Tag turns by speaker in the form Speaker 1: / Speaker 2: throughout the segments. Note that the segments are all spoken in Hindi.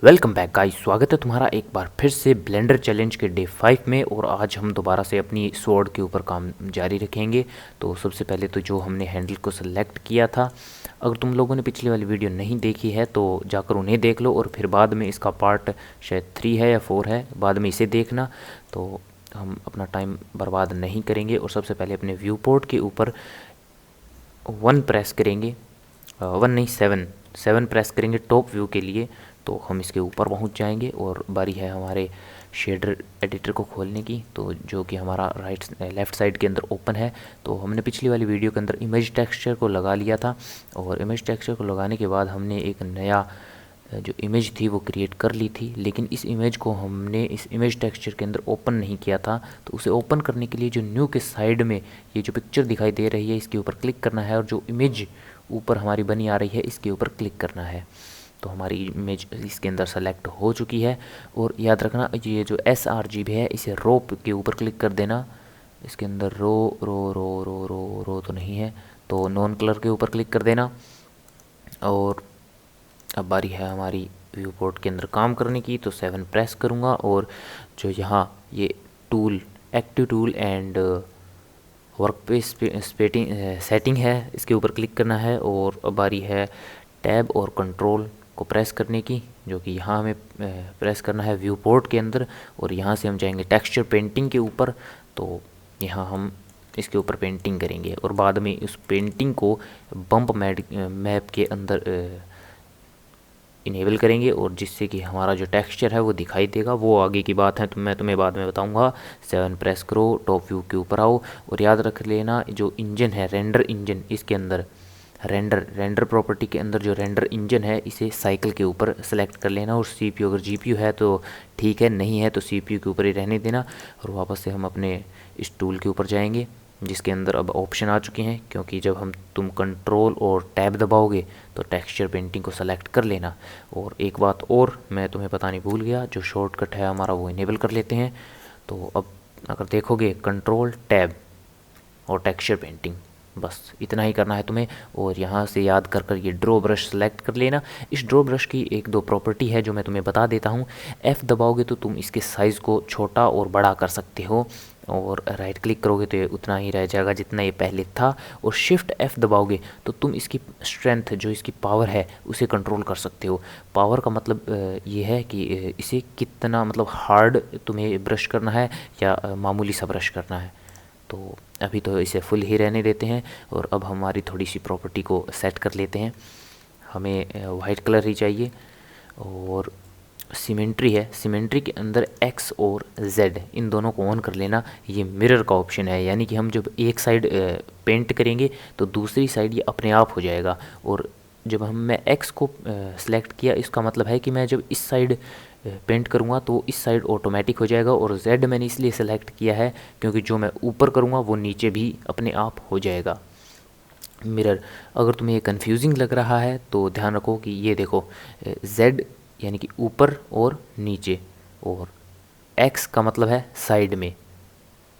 Speaker 1: वेलकम बैक गाइस, स्वागत है तुम्हारा एक बार फिर से ब्लेंडर चैलेंज के डे 5 में। और आज हम दोबारा से अपनी स्वॉर्ड के ऊपर काम जारी रखेंगे। तो सबसे पहले तो जो हमने हैंडल को सिलेक्ट किया था, अगर तुम लोगों ने पिछली वाली वीडियो नहीं देखी है तो जाकर उन्हें देख लो, और फिर बाद में इसका पार्ट शायद 3 है या 4 है, बाद में इसे देखना। तो हम अपना टाइम बर्बाद नहीं करेंगे और सबसे पहले अपने व्यू पोर्ट के ऊपर 1 प्रेस करेंगे, 1 नहीं 7 प्रेस करेंगे टॉप व्यू के लिए। तो हम इसके ऊपर पहुंच जाएंगे और बारी है हमारे शेडर एडिटर को खोलने की, तो जो कि हमारा लेफ़्ट साइड के अंदर ओपन है। तो हमने पिछली वाली वीडियो के अंदर इमेज टेक्सचर को लगा लिया था, और इमेज टेक्सचर को लगाने के बाद हमने एक नया जो इमेज थी वो क्रिएट कर ली थी, लेकिन इस इमेज को हमने इस इमेज टेक्सचर के अंदर ओपन नहीं किया था। तो उसे ओपन करने के लिए जो न्यू के साइड में ये जो पिक्चर दिखाई दे रही है, इसके ऊपर क्लिक करना है, और जो इमेज ऊपर हमारी बनी आ रही है इसके ऊपर क्लिक करना है। तो हमारी इमेज इसके अंदर सेलेक्ट हो चुकी है। और याद रखना, ये जो sRGB है इसे रो के ऊपर क्लिक कर देना। इसके अंदर रो रो रो रो रो रो तो नहीं है, तो नॉन कलर के ऊपर क्लिक कर देना। और अब बारी है हमारी व्यू पोर्ट के अंदर काम करने की, तो 7 प्रेस करूँगा, और जो यहाँ ये tool active tool and workspace setting है इसके ऊपर क्लिक करना है। और अब बारी है टैब और कंट्रोल को प्रेस करने की, जो कि यहाँ हमें प्रेस करना है व्यू पोर्ट के अंदर। और यहाँ से हम जाएंगे टेक्सचर पेंटिंग के ऊपर, तो यहाँ हम इसके ऊपर पेंटिंग करेंगे, और बाद में उस पेंटिंग को बम्प मैप के अंदर इनेबल करेंगे, और जिससे कि हमारा जो टेक्सचर है वो दिखाई देगा। वो आगे की बात है, तो मैं तुम्हें बाद में बताऊंगा। 7 प्रेस करो, टॉप व्यू के ऊपर आओ, और याद रख लेना जो इंजन है रेंडर इंजन, इसके अंदर रेंडर प्रॉपर्टी के अंदर जो रेंडर इंजन है इसे साइकिल के ऊपर सेलेक्ट कर लेना। और सीपीयू अगर जीपीयू है तो ठीक है, नहीं है तो सीपीयू के ऊपर ही रहने देना। और वापस से हम अपने इस टूल के ऊपर जाएंगे, जिसके अंदर अब ऑप्शन आ चुके हैं, क्योंकि जब तुम कंट्रोल और टैब दबाओगे तो टेक्सचर पेंटिंग को सेलेक्ट कर लेना। और एक बात और मैं तुम्हें बतानी भूल गया, जो शॉर्टकट है हमारा वो इनेबल कर लेते हैं। तो अब अगर देखोगे कंट्रोल टैब और टेक्सचर पेंटिंग, बस इतना ही करना है तुम्हें। और यहाँ से याद कर कर ये ड्रॉ ब्रश सेलेक्ट कर लेना। इस ड्रॉ ब्रश की एक दो प्रॉपर्टी है जो मैं तुम्हें बता देता हूँ। F दबाओगे तो तुम इसके साइज़ को छोटा और बड़ा कर सकते हो, और राइट क्लिक करोगे तो ये उतना ही रह जाएगा जितना ये पहले था। और शिफ्ट F दबाओगे तो तुम इसकी स्ट्रेंथ, जो इसकी पावर है, उसे कंट्रोल कर सकते हो। पावर का मतलब ये है कि इसे कितना, मतलब हार्ड तुम्हें ब्रश करना है या मामूली सा ब्रश करना है। तो अभी तो इसे फुल ही रहने देते हैं। और अब हमारी थोड़ी सी प्रॉपर्टी को सेट कर लेते हैं। हमें वाइट कलर ही चाहिए, और सिमेट्री है, सिमेट्री के अंदर X और Z इन दोनों को ऑन कर लेना। ये मिरर का ऑप्शन है, यानी कि हम जब एक साइड पेंट करेंगे तो दूसरी साइड ये अपने आप हो जाएगा। और जब मैं X को सिलेक्ट किया, इसका मतलब है कि मैं जब इस साइड पेंट करूँगा तो इस साइड ऑटोमेटिक हो जाएगा। और Z मैंने इसलिए सेलेक्ट किया है क्योंकि जो मैं ऊपर करूँगा वो नीचे भी अपने आप हो जाएगा। मिरर, अगर तुम्हें ये कन्फ्यूजिंग लग रहा है तो ध्यान रखो कि ये देखो, Z यानी कि ऊपर और नीचे, और X का मतलब है साइड में।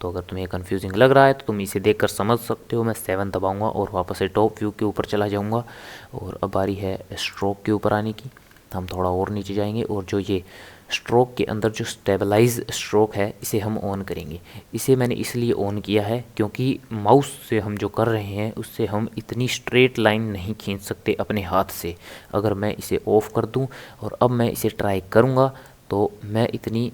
Speaker 1: तो अगर तुम्हें कन्फ्यूजिंग लग रहा है तो तुम इसे देखकर समझ सकते हो। मैं 7 दबाऊंगा और वापस से टॉप व्यू के ऊपर चला जाऊंगा। और अब बारी है स्ट्रोक के ऊपर आने की, हम थोड़ा और नीचे जाएंगे, और जो ये स्ट्रोक के अंदर जो स्टेबलाइज स्ट्रोक है इसे हम ऑन करेंगे। इसे मैंने इसलिए ऑन किया है क्योंकि माउस से हम जो कर रहे हैं उससे हम इतनी स्ट्रेट लाइन नहीं खींच सकते अपने हाथ से। अगर मैं इसे ऑफ़ कर दूं और अब मैं इसे ट्राई करूंगा तो मैं इतनी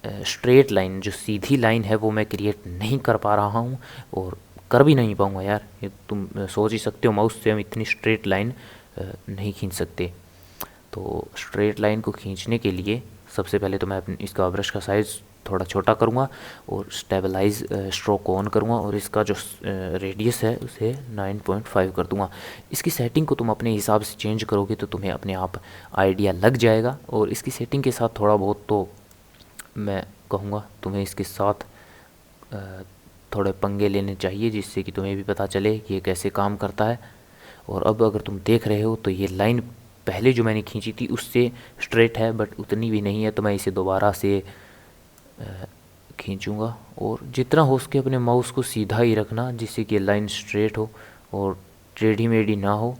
Speaker 1: स्ट्रेट लाइन, जो सीधी लाइन है, वो मैं क्रिएट नहीं कर पा रहा हूँ, और कर भी नहीं पाऊँगा। यार ये तुम सोच ही सकते हो, माउस से हम इतनी स्ट्रेट लाइन नहीं खींच सकते। तो स्ट्रेट लाइन को खींचने के लिए सबसे पहले तो मैं इसका ब्रश का साइज़ थोड़ा छोटा करूँगा, और स्टेबलाइज स्ट्रोक को ऑन करूँगा, और इसका जो रेडियस है उसे 9.5 कर दूँगा। इसकी सेटिंग को तुम अपने हिसाब से चेंज करोगे तो तुम्हें अपने आप आइडिया लग जाएगा। और इसकी सेटिंग के साथ थोड़ा बहुत तो मैं कहूँगा तुम्हें इसके साथ थोड़े पंगे लेने चाहिए, जिससे कि तुम्हें भी पता चले कि ये कैसे काम करता है। और अब अगर तुम देख रहे हो तो ये लाइन पहले जो मैंने खींची थी उससे स्ट्रेट है, बट उतनी भी नहीं है। तो मैं इसे दोबारा से खींचूँगा, और जितना हो सके अपने माउस को सीधा ही रखना, जिससे कि लाइन स्ट्रेट हो और टेढ़ी मेढ़ी ना हो।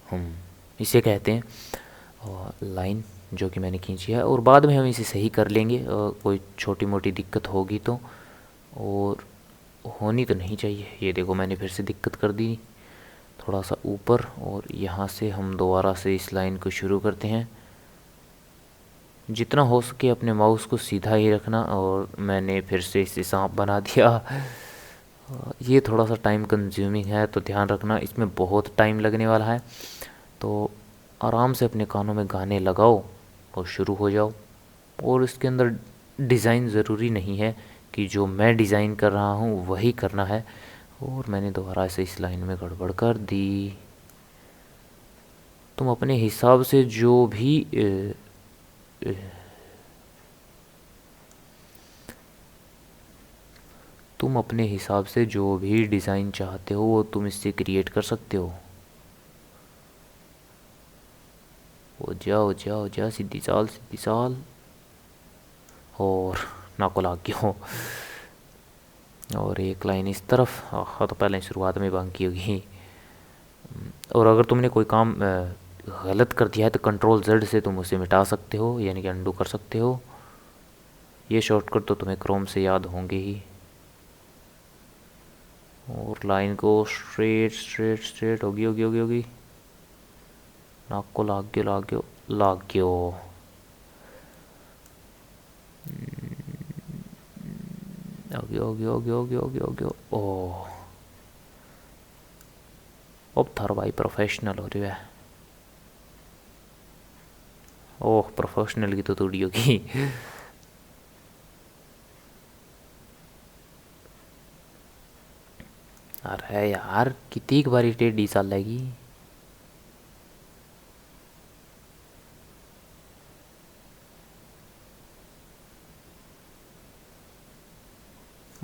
Speaker 1: हम इसे कहते हैं और लाइन जो कि मैंने खींची है, और बाद में हम इसे सही कर लेंगे कोई छोटी मोटी दिक्कत होगी तो, और होनी तो नहीं चाहिए। ये देखो मैंने फिर से दिक्कत कर दी थोड़ा सा ऊपर, और यहाँ से हम दोबारा से इस लाइन को शुरू करते हैं। जितना हो सके अपने माउस को सीधा ही रखना, और मैंने फिर से इसे सांप बना दिया। ये थोड़ा सा टाइम कंज्यूमिंग है तो ध्यान रखना, इसमें बहुत टाइम लगने वाला है। तो आराम से अपने कानों में गाने लगाओ और शुरू हो जाओ। और इसके अंदर डिज़ाइन ज़रूरी नहीं है कि जो मैं डिज़ाइन कर रहा हूँ वही करना है। और मैंने दोबारा से इस लाइन में गड़बड़ कर दी। तुम अपने हिसाब से जो भी तुम अपने हिसाब से जो भी डिज़ाइन चाहते हो वो तुम इससे क्रिएट कर सकते हो। जाओ जा, सीधी चाल सीधी चाल। और नाको लाग गया हो। और एक लाइन इस तरफ, हाँ तो पहले शुरुआत में बांकी होगी। और अगर तुमने कोई काम गलत कर दिया है तो कंट्रोल जेड से तुम उसे मिटा सकते हो, यानी कि अंडू कर सकते हो। ये शॉर्टकट तो तुम्हें क्रोम से याद होंगे ही। और लाइन को स्ट्रेट स्ट्रेट स्ट्रेट होगी। नाक को लाग गयो। हो गयो। ओह, अब थारो भाई प्रोफेशनल हो रही है। ओह, प्रोफेशनल की तो थोड़ी होगी। अरे यार कितनी बारी टेढ़ी चलेगी।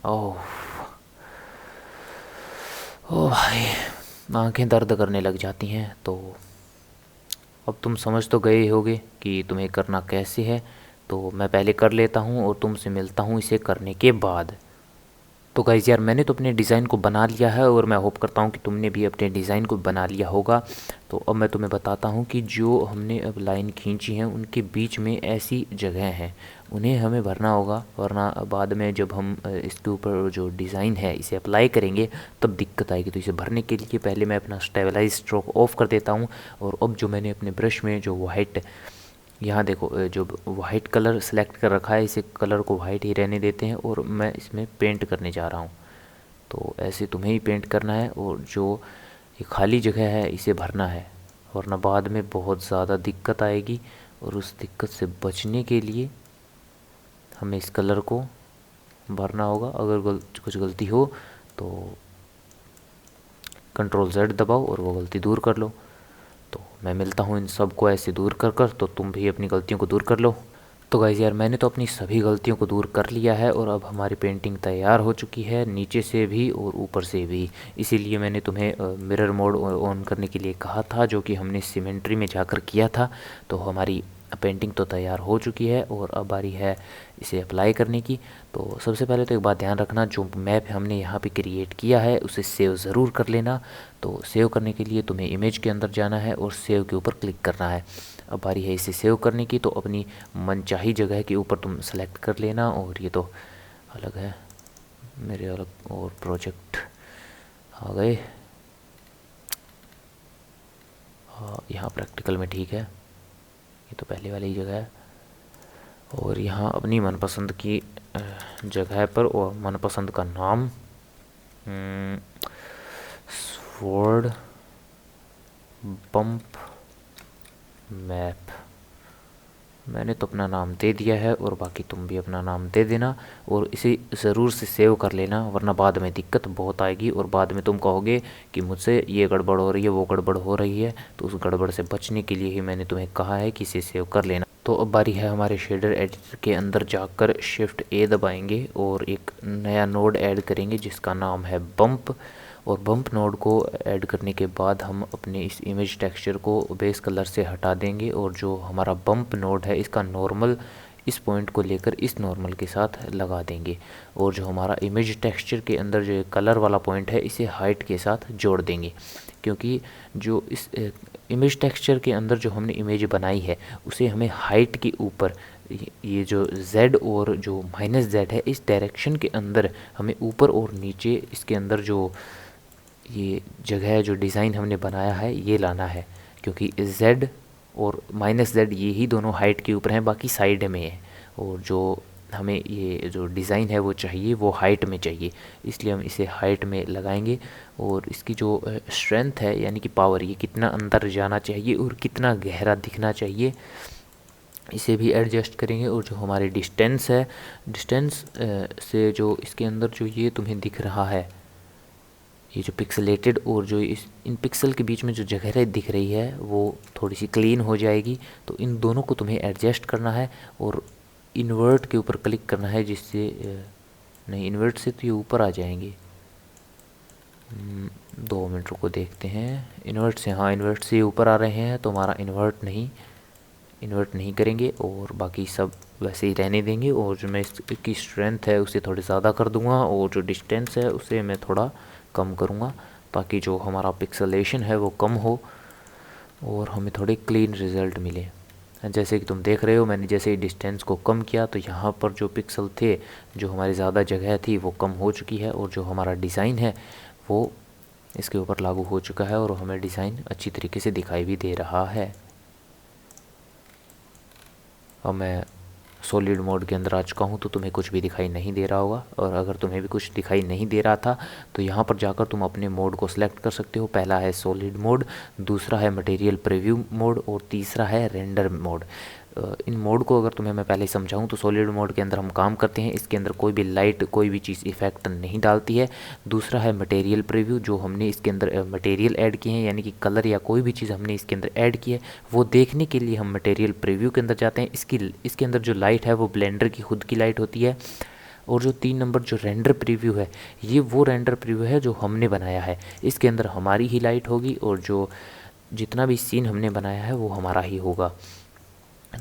Speaker 1: ओह ओ भाई, आंखें दर्द करने लग जाती हैं। तो अब तुम समझ तो गए होगे कि तुम्हें करना कैसे है। तो मैं पहले कर लेता हूँ और तुमसे मिलता हूँ इसे करने के बाद। तो गाइज़ यार मैंने तो अपने डिज़ाइन को बना लिया है, और मैं होप करता हूँ कि तुमने भी अपने डिज़ाइन को बना लिया होगा। तो अब मैं तुम्हें बताता हूँ कि जो हमने अब लाइन खींची हैं उनके बीच में ऐसी जगह हैं, उन्हें हमें भरना होगा, वरना बाद में जब हम इसके ऊपर जो डिज़ाइन है इसे अप्लाई करेंगे तब दिक्कत आएगी। तो इसे भरने के लिए पहले मैं अपना स्टेबलाइज स्ट्रोक ऑफ कर देता हूँ। और अब जो मैंने अपने ब्रश में जो वाइट, यहाँ देखो जो वाइट कलर सेलेक्ट कर रखा है, इसे कलर को वाइट ही रहने देते हैं, और मैं इसमें पेंट करने जा रहा हूँ। तो ऐसे तुम्हें ही पेंट करना है, और जो ये खाली जगह है इसे भरना है, वरना बाद में बहुत ज़्यादा दिक्कत आएगी। और उस दिक्कत से बचने के लिए हमें इस कलर को भरना होगा। अगर कुछ गलती हो तो कंट्रोल जेड दबाओ और वो गलती दूर कर लो। तो मैं मिलता हूँ इन सब को ऐसे दूर कर तो तुम भी अपनी गलतियों को दूर कर लो। तो गाइज़ यार मैंने तो अपनी सभी गलतियों को दूर कर लिया है, और अब हमारी पेंटिंग तैयार हो चुकी है, नीचे से भी और ऊपर से भी। इसीलिए मैंने तुम्हें मिरर मोड ऑन करने के लिए कहा था, जो कि हमने सिमेट्री में जाकर किया था। तो हमारी पेंटिंग तो तैयार हो चुकी है, और अब बारी है इसे अप्लाई करने की। तो सबसे पहले तो एक बात ध्यान रखना, जो मैप हमने यहाँ पे क्रिएट किया है उसे सेव ज़रूर कर लेना। तो सेव करने के लिए तुम्हें इमेज के अंदर जाना है और सेव के ऊपर क्लिक करना है। अब बारी है इसे सेव करने की, तो अपनी मनचाही जगह के ऊपर तुम सेलेक्ट कर लेना। और ये तो अलग है मेरे, अलग और प्रोजेक्ट आ गए। यहाँ प्रैक्टिकल में ठीक है, ये तो पहले वाली ही जगह है। और यहाँ अपनी मनपसंद की जगह पर और मनपसंद का नाम स्वॉर्ड बम्प मैप, मैंने तो अपना नाम दे दिया है, और बाकी तुम भी अपना नाम दे देना। और इसे ज़रूर से सेव कर लेना, वरना बाद में दिक्कत बहुत आएगी, और बाद में तुम कहोगे कि मुझसे ये गड़बड़ हो रही है वो गड़बड़ हो रही है। तो उस गड़बड़ से बचने के लिए ही मैंने तुम्हें कहा है कि इसे सेव कर लेना। तो अब बारी है हमारे शेडर एडिटर के अंदर जाकर शिफ्ट ए दबाएंगे और एक नया नोड ऐड करेंगे जिसका नाम है बम्प। और बम्प नोड को ऐड करने के बाद हम अपने इस इमेज टेक्सचर को बेस कलर से हटा देंगे, और जो हमारा बम्प नोड है इसका नॉर्मल इस पॉइंट को लेकर इस नॉर्मल के साथ लगा देंगे। और जो हमारा इमेज टेक्सचर के अंदर जो कलर वाला पॉइंट है इसे हाइट के साथ जोड़ देंगे, क्योंकि जो इस इमेज टेक्सचर के अंदर जो हमने इमेज बनाई है उसे हमें हाइट के ऊपर ये जो z और जो -z है इस डायरेक्शन के अंदर हमें ऊपर और नीचे इसके अंदर जो ये जगह है जो डिज़ाइन हमने बनाया है ये लाना है, क्योंकि z और -z ये ही दोनों हाइट के ऊपर हैं, बाकी साइड में है। और जो हमें ये जो डिज़ाइन है वो चाहिए वो हाइट में चाहिए, इसलिए हम इसे हाइट में लगाएंगे। और इसकी जो स्ट्रेंथ है यानी कि पावर, ये कितना अंदर जाना चाहिए और कितना गहरा दिखना चाहिए, इसे भी एडजस्ट करेंगे। और जो हमारी डिस्टेंस है, डिस्टेंस से जो इसके अंदर जो ये तुम्हें दिख रहा है, ये जो पिक्सलेटेड और जो इन पिक्सल के बीच में जो जगह दिख रही है वो थोड़ी सी क्लीन हो जाएगी। तो इन दोनों को तुम्हें एडजस्ट करना है और इन्वर्ट के ऊपर क्लिक करना है, जिससे नहीं, इन्वर्ट से तो ये ऊपर आ जाएंगे। 2 मिनट रुको देखते हैं। इन्वर्ट से, हाँ इन्वर्ट से ऊपर आ रहे हैं, तो हमारा इन्वर्ट नहीं करेंगे और बाकी सब वैसे ही रहने देंगे। और जो मैं इसकी स्ट्रेंथ है उसे थोड़ी ज़्यादा कर दूंगा और जो डिस्टेंस है उसे मैं थोड़ा कम करूंगा, ताकि जो हमारा पिक्सलेशन है वो कम हो और हमें थोड़े क्लीन रिज़ल्ट मिले। जैसे कि तुम देख रहे हो, मैंने जैसे ही डिस्टेंस को कम किया तो यहाँ पर जो पिक्सल थे, जो हमारी ज़्यादा जगह थी वो कम हो चुकी है और जो हमारा डिज़ाइन है वो इसके ऊपर लागू हो चुका है और हमें डिज़ाइन अच्छी तरीके से दिखाई भी दे रहा है। अब मैं सॉलिड मोड के अंदर आ चुका हूँ, तो तुम्हें कुछ भी दिखाई नहीं दे रहा होगा। और अगर तुम्हें भी कुछ दिखाई नहीं दे रहा था तो यहाँ पर जाकर तुम अपने मोड को सिलेक्ट कर सकते हो। पहला है सॉलिड मोड, दूसरा है मटेरियल प्रीव्यू मोड और तीसरा है रेंडर मोड। इन मोड को अगर तुम्हें मैं पहले समझाऊं तो सॉलिड मोड के अंदर हम काम करते हैं, इसके अंदर कोई भी लाइट, कोई भी चीज़ इफेक्ट नहीं डालती है। दूसरा है मटेरियल प्रीव्यू, जो हमने इसके अंदर मटेरियल ऐड किए हैं, यानी कि कलर या कोई भी चीज़ हमने इसके अंदर ऐड की है वो देखने के लिए हम मटेरियल प्रीव्यू के अंदर जाते हैं। इसके अंदर जो लाइट है वो ब्लेंडर की खुद की लाइट होती है। और जो 3 नंबर जो रेंडर प्रीव्यू है, ये वो रेंडर प्रीव्यू है जो हमने बनाया है, इसके अंदर हमारी ही लाइट होगी और जो जितना भी सीन हमने बनाया है वो हमारा ही होगा।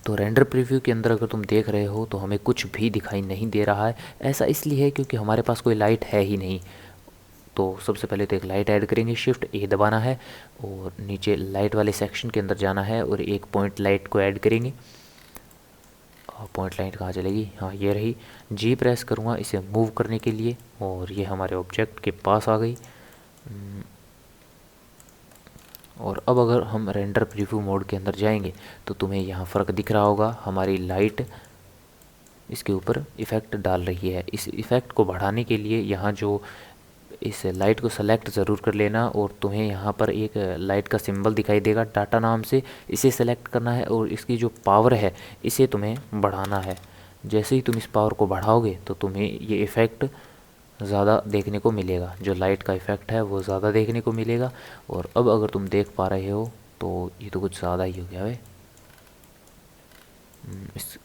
Speaker 1: तो रेंडर प्रीव्यू के अंदर अगर तुम देख रहे हो तो हमें कुछ भी दिखाई नहीं दे रहा है। ऐसा इसलिए है क्योंकि हमारे पास कोई लाइट है ही नहीं। तो सबसे पहले तो एक लाइट ऐड करेंगे, शिफ्ट ए दबाना है और नीचे लाइट वाले सेक्शन के अंदर जाना है और एक पॉइंट लाइट को ऐड करेंगे। और पॉइंट लाइट कहाँ चलेगी, हाँ ये रही। जी प्रेस करूँगा इसे मूव करने के लिए और ये हमारे ऑब्जेक्ट के पास आ गई। और अब अगर हम रेंडर प्रीव्यू मोड के अंदर जाएंगे तो तुम्हें यहाँ फ़र्क दिख रहा होगा, हमारी लाइट इसके ऊपर इफ़ेक्ट डाल रही है। इस इफ़ेक्ट को बढ़ाने के लिए यहाँ जो इस लाइट को सेलेक्ट ज़रूर कर लेना और तुम्हें यहाँ पर एक लाइट का सिंबल दिखाई देगा डाटा नाम से, इसे सेलेक्ट करना है और इसकी जो पावर है इसे तुम्हें बढ़ाना है। जैसे ही तुम इस पावर को बढ़ाओगे तो तुम्हें ये इफ़ेक्ट ज़्यादा देखने को मिलेगा, जो लाइट का इफ़ेक्ट है वो ज़्यादा देखने को मिलेगा। और अब अगर तुम देख पा रहे हो तो ये तो कुछ ज़्यादा ही हो गया है। इस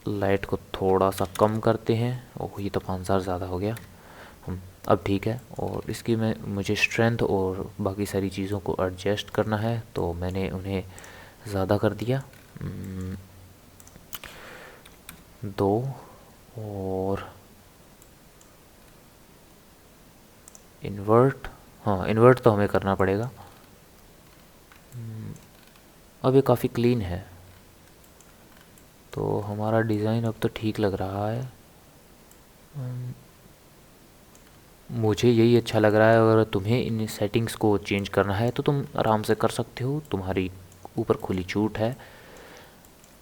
Speaker 1: लाइट को थोड़ा सा कम करते हैं। ओह ये तो 5000 ज़्यादा हो गया। अब ठीक है। और इसकी मुझे स्ट्रेंथ और बाकी सारी चीज़ों को एडजस्ट करना है, तो मैंने उन्हें ज़्यादा कर दिया 2। और इन्वर्ट, हाँ इन्वर्ट तो हमें करना पड़ेगा। अब ये काफ़ी क्लीन है तो हमारा डिज़ाइन अब तो ठीक लग रहा है। मुझे यही अच्छा लग रहा है। अगर तुम्हें इन सेटिंग्स को चेंज करना है तो तुम आराम से कर सकते हो, तुम्हारी ऊपर खुली छूट है।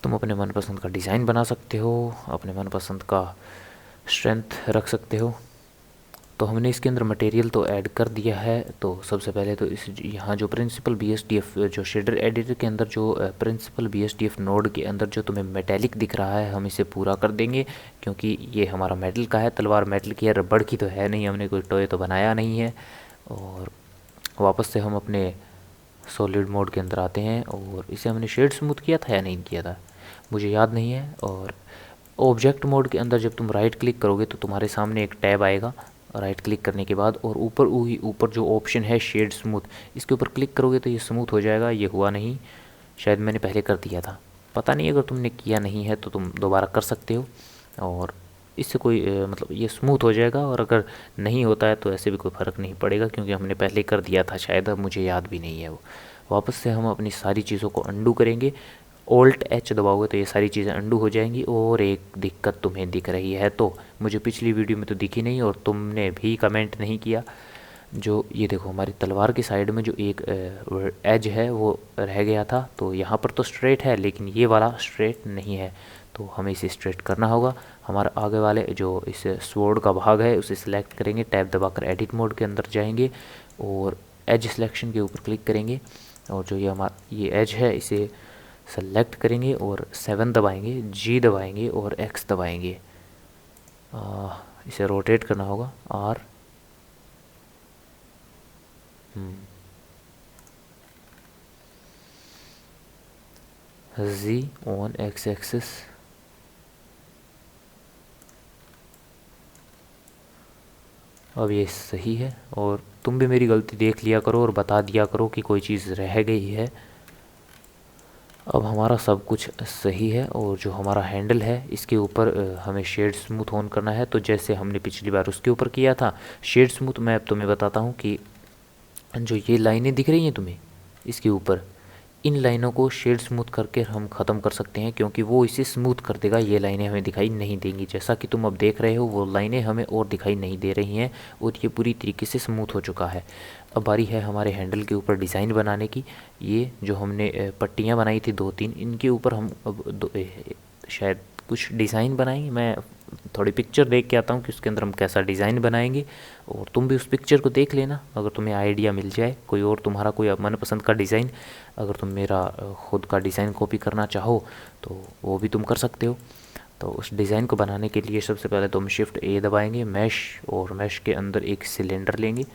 Speaker 1: तुम अपने मनपसंद का डिज़ाइन बना सकते हो, अपने मनपसंद का स्ट्रेंथ रख सकते हो। तो हमने इसके अंदर मटेरियल तो ऐड कर दिया है। तो सबसे पहले तो इस यहाँ जो प्रिंसिपल BSDF जो शेडर एडिटर के अंदर जो प्रिंसिपल BSDF नोड के अंदर जो तुम्हें मेटेलिक दिख रहा है, हम इसे पूरा कर देंगे क्योंकि ये हमारा मेटल का है। तलवार मेटल की है, रबड़ की तो है नहीं, हमने कोई टॉय तो बनाया नहीं है। और वापस से हम अपने सॉलिड मोड के अंदर आते हैं और इसे हमने शेड स्मूथ किया था या नहीं किया था मुझे याद नहीं है। और ऑब्जेक्ट मोड के अंदर जब तुम राइट क्लिक करोगे तो तुम्हारे सामने एक टैब आएगा, राइट क्लिक करने के बाद, और ऊपर जो ऑप्शन है शेड स्मूथ, इसके ऊपर क्लिक करोगे तो ये स्मूथ हो जाएगा। ये हुआ नहीं, शायद मैंने पहले कर दिया था, पता नहीं। अगर तुमने किया नहीं है तो तुम दोबारा कर सकते हो और इससे कोई मतलब ये स्मूथ हो जाएगा। और अगर नहीं होता है तो ऐसे भी कोई फ़र्क नहीं पड़ेगा क्योंकि हमने पहले कर दिया था शायद, अब मुझे याद भी नहीं है वो। वापस से हम अपनी सारी चीज़ों को अंडू करेंगे। Alt H दबाओगे तो ये सारी चीज़ें अंडू हो जाएंगी। और एक दिक्कत तुम्हें दिख रही है, तो मुझे पिछली वीडियो में तो दिखी नहीं और तुमने भी कमेंट नहीं किया। जो ये देखो हमारी तलवार की साइड में जो एक एज है वो रह गया था, तो यहाँ पर तो स्ट्रेट है लेकिन ये वाला स्ट्रेट नहीं है, तो हमें इसे स्ट्रेट करना होगा। हमारा आगे वाले जो इस स्वॉर्ड का भाग है उसे सिलेक्ट करेंगे, टैब दबाकर एडिट मोड के अंदर जाएंगे और एज सिलेक्शन के ऊपर क्लिक करेंगे और जो ये एज है इसे सेलेक्ट करेंगे और 7 दबाएंगे, G दबाएंगे और X दबाएंगे। इसे रोटेट करना होगा R Z on X axis. अब ये सही है और तुम भी मेरी गलती देख लिया करो और बता दिया करो कि कोई चीज़ रह गई है। अब हमारा सब कुछ सही है और जो हमारा हैंडल है इसके ऊपर हमें शेड स्मूथ ऑन करना है, तो जैसे हमने पिछली बार उसके ऊपर किया था शेड स्मूथ। मैं अब तुम्हें बताता हूँ कि जो ये लाइनें दिख रही हैं तुम्हें इसके ऊपर, इन लाइनों को शेड स्मूथ करके हम ख़त्म कर सकते हैं, क्योंकि वो इसे स्मूथ कर देगा। ये लाइनें हमें दिखाई नहीं देंगी, जैसा कि तुम अब देख रहे हो वो लाइनें हमें और दिखाई नहीं दे रही हैं और ये पूरी तरीके से स्मूथ हो चुका है। अब बारी है हमारे हैंडल के ऊपर डिज़ाइन बनाने की। ये जो हमने पट्टियाँ बनाई थी 2-3, इनके ऊपर हम अब शायद कुछ डिज़ाइन बनाएंगे। मैं थोड़ी पिक्चर देख के आता हूँ कि उसके अंदर हम कैसा डिज़ाइन बनाएंगे और तुम भी उस पिक्चर को देख लेना अगर तुम्हें आइडिया मिल जाए कोई और तुम्हारा कोई मनपसंद का डिज़ाइन। अगर तुम मेरा खुद का डिज़ाइन कॉपी करना चाहो तो वो भी तुम कर सकते हो। तो उस डिज़ाइन को बनाने के लिए सबसे पहले तुम शिफ्ट A दबाएंगे, मैश, और मैश के अंदर एक सिलेंडर लेंगे।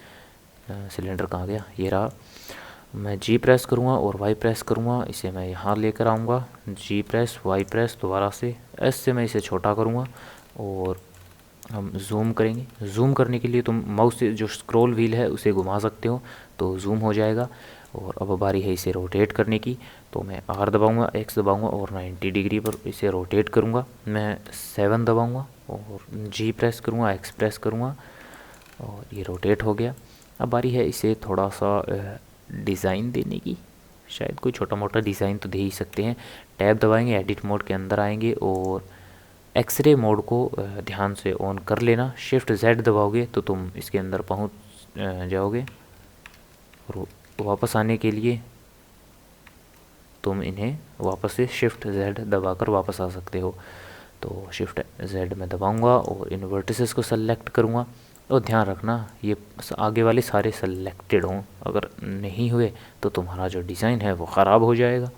Speaker 1: सिलेंडर कहाँ गया, ये रहा। मैं G प्रेस करूँगा और Y प्रेस करूँगा, इसे मैं यहाँ लेकर आऊँगा। G प्रेस, Y प्रेस, दोबारा से S से मैं इसे छोटा करूँगा और हम जूम करेंगे। जूम करने के लिए तुम माउस से जो स्क्रॉल व्हील है उसे घुमा सकते हो तो जूम हो जाएगा। और अब बारी है इसे रोटेट करने की, तो मैं R दबाऊँगा, X दबाऊँगा और 90 डिग्री पर इसे रोटेट करूँगा। मैं 7 दबाऊँगा और G प्रेस करूँगा, X प्रेस करूँगा और ये रोटेट हो गया। अब बारी है इसे थोड़ा सा डिज़ाइन देने की। शायद कोई छोटा मोटा डिज़ाइन तो दे ही सकते हैं। टैब दबाएंगे, एडिट मोड के अंदर आएंगे और एक्सरे मोड को ध्यान से ऑन कर लेना। शिफ्ट Z दबाओगे तो तुम इसके अंदर पहुंच जाओगे और वापस आने के लिए तुम इन्हें वापस से शिफ्ट Z दबाकर वापस आ सकते हो। तो शिफ्ट Z में दबाऊंगा और इन वर्टिसेस को सेलेक्ट करूंगा और ध्यान रखना ये आगे वाले सारे सेलेक्टेड हों, अगर नहीं हुए तो तुम्हारा जो डिज़ाइन है वो ख़राब हो जाएगा।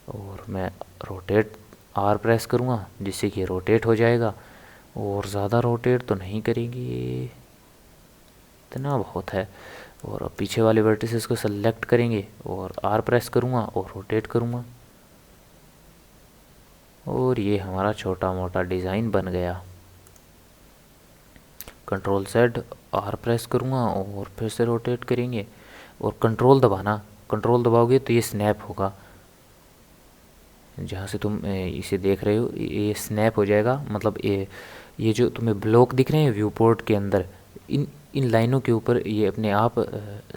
Speaker 1: और मैं रोटेट R प्रेस करूँगा जिससे कि रोटेट हो जाएगा और ज़्यादा रोटेट तो नहीं करेंगे, इतना बहुत है। और अब पीछे वाले वर्टिसेस को सेलेक्ट करेंगे और R प्रेस करूँगा और रोटेट करूँगा और ये हमारा छोटा मोटा डिज़ाइन बन गया। कंट्रोल Z, R प्रेस करूँगा और फिर से रोटेट करेंगे और कंट्रोल दबाना। कंट्रोल दबाओगे तो ये स्नैप होगा, जहाँ से तुम इसे देख रहे हो ये स्नैप हो जाएगा। मतलब ये जो तुम्हें ब्लॉक दिख रहे हैं व्यू पोर्ट के अंदर, इन लाइनों के ऊपर ये अपने आप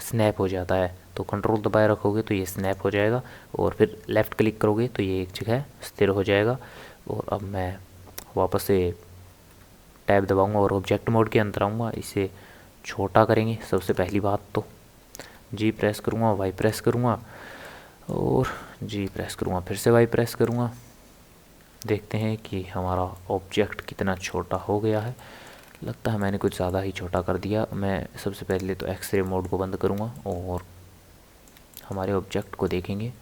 Speaker 1: स्नैप हो जाता है। तो कंट्रोल दबाए रखोगे तो ये स्नैप हो जाएगा और फिर लेफ़्ट क्लिक करोगे तो ये एक जगह स्थिर हो जाएगा। और अब मैं वापस से टैब दबाऊंगा और ऑब्जेक्ट मोड के अंदर आऊँगा। इसे छोटा करेंगे सबसे पहली बात तो। G प्रेस करूँगा, Y प्रेस करूँगा और G प्रेस करूँगा, फिर से Y प्रेस करूँगा। देखते हैं कि हमारा ऑब्जेक्ट कितना छोटा हो गया है। लगता है मैंने कुछ ज़्यादा ही छोटा कर दिया। मैं सबसे पहले तो एक्सरे मोड को बंद करूँगा और हमारे ऑब्जेक्ट को देखेंगे।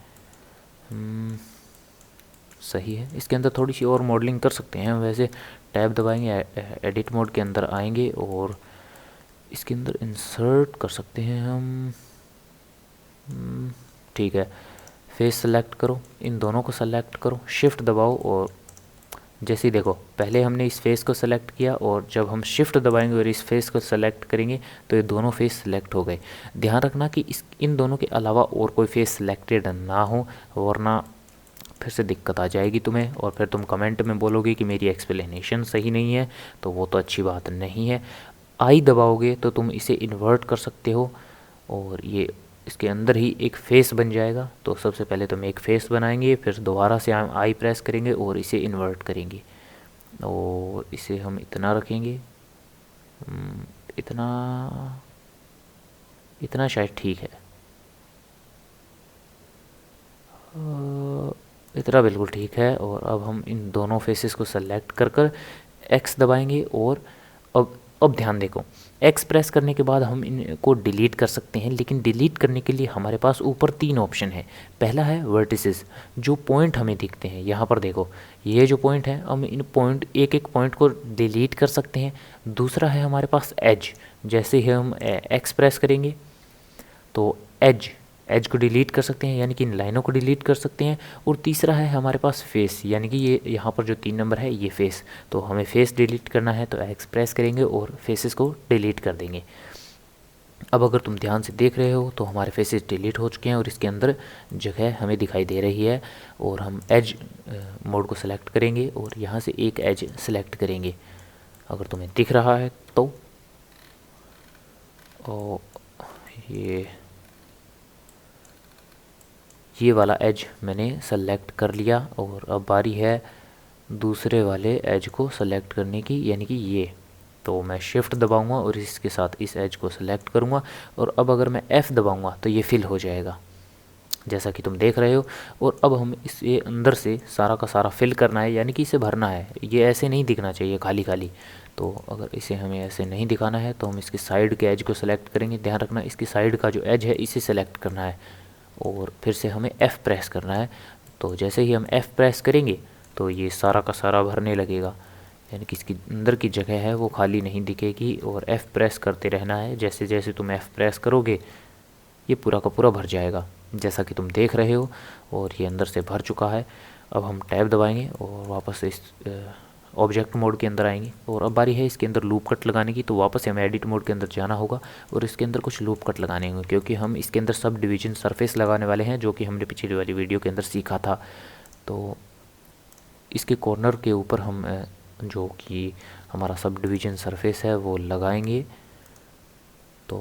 Speaker 1: सही है, इसके अंदर थोड़ी सी और मॉडलिंग कर सकते हैं वैसे। टैब दबाएंगे, एडिट मोड के अंदर आएंगे और इसके अंदर इंसर्ट कर सकते हैं हम। ठीक है, फेस सेलेक्ट करो, इन दोनों को सेलेक्ट करो, शिफ्ट दबाओ और जैसे ही देखो पहले हमने इस फेस को सेलेक्ट किया और जब हम शिफ्ट दबाएंगे और इस फेस को सेलेक्ट करेंगे तो ये दोनों फेस सेलेक्ट हो गए। ध्यान रखना कि इन दोनों के अलावा और कोई फेस सेलेक्टेड ना हो, वरना फिर से दिक्कत आ जाएगी तुम्हें और फिर तुम कमेंट में बोलोगे कि मेरी एक्सप्लेनेशन सही नहीं है, तो वो तो अच्छी बात नहीं है। आई दबाओगे तो तुम इसे इन्वर्ट कर सकते हो और ये इसके अंदर ही एक फेस बन जाएगा। तो सबसे पहले तो हम एक फेस बनाएंगे, फिर दोबारा से हम आई प्रेस करेंगे और इसे इन्वर्ट करेंगे और इसे हम इतना रखेंगे, इतना इतना शायद ठीक है, इतना बिल्कुल ठीक है। और अब हम इन दोनों फेसेस को सेलेक्ट कर कर एक्स दबाएंगे और अब ध्यान देखो, एक्स प्रेस करने के बाद हम इनको डिलीट कर सकते हैं, लेकिन डिलीट करने के लिए हमारे पास ऊपर 3 ऑप्शन है। पहला है वर्टिसेस, जो पॉइंट हमें दिखते हैं, यहाँ पर देखो ये जो पॉइंट है, हम इन पॉइंट एक एक पॉइंट को डिलीट कर सकते हैं। दूसरा है हमारे पास एज, जैसे ही हम एक्स प्रेस करेंगे तो एज को डिलीट कर सकते हैं, यानी कि इन लाइनों को डिलीट कर सकते हैं। और तीसरा है हमारे पास फेस, यानी कि ये यहाँ पर जो 3 नंबर है ये फेस, तो हमें फेस डिलीट करना है तो एक्स प्रेस करेंगे और फेसेस को डिलीट कर देंगे। अब अगर तुम ध्यान से देख रहे हो तो हमारे फेसेस डिलीट हो चुके हैं और इसके अंदर जगह हमें दिखाई दे रही है। और हम एज मोड को सेलेक्ट करेंगे और यहाँ से एक एज सेलेक्ट करेंगे, अगर तुम्हें दिख रहा है तो। और ये वाला एज मैंने सेलेक्ट कर लिया और अब बारी है दूसरे वाले एज को सेलेक्ट करने की, यानी कि ये। तो मैं शिफ्ट दबाऊंगा और इसके साथ इस एज को सेलेक्ट करूंगा और अब अगर मैं F दबाऊंगा तो ये फिल हो जाएगा, जैसा कि तुम देख रहे हो। और अब हम इसे अंदर से सारा का सारा फिल करना है, यानी कि इसे भरना है, ये ऐसे नहीं दिखना चाहिए खाली खाली। तो अगर इसे हमें ऐसे नहीं दिखाना है तो हम इसके साइड के एज को सेलेक्ट करेंगे। ध्यान रखना इसकी साइड का जो एज है इसे सेलेक्ट करना है और फिर से हमें F प्रेस करना है। तो जैसे ही हम F प्रेस करेंगे तो ये सारा का सारा भरने लगेगा, यानी कि इसकी अंदर की जगह है वो खाली नहीं दिखेगी। और F प्रेस करते रहना है, जैसे जैसे तुम F प्रेस करोगे ये पूरा का पूरा भर जाएगा, जैसा कि तुम देख रहे हो। और ये अंदर से भर चुका है। अब हम टैब दबाएंगे और वापस इस ऑब्जेक्ट मोड के अंदर आएंगे और अब बारी है इसके अंदर लूप कट लगाने की। तो वापस हमें एडिट मोड के अंदर जाना होगा और इसके अंदर कुछ लूप कट लगाने होंगे, क्योंकि हम इसके अंदर सब डिवीजन सरफेस लगाने वाले हैं, जो कि हमने पिछली वाली वीडियो के अंदर सीखा था। तो इसके कॉर्नर के ऊपर हम जो कि हमारा सब डिवीजन सरफेस है वो लगाएंगे। तो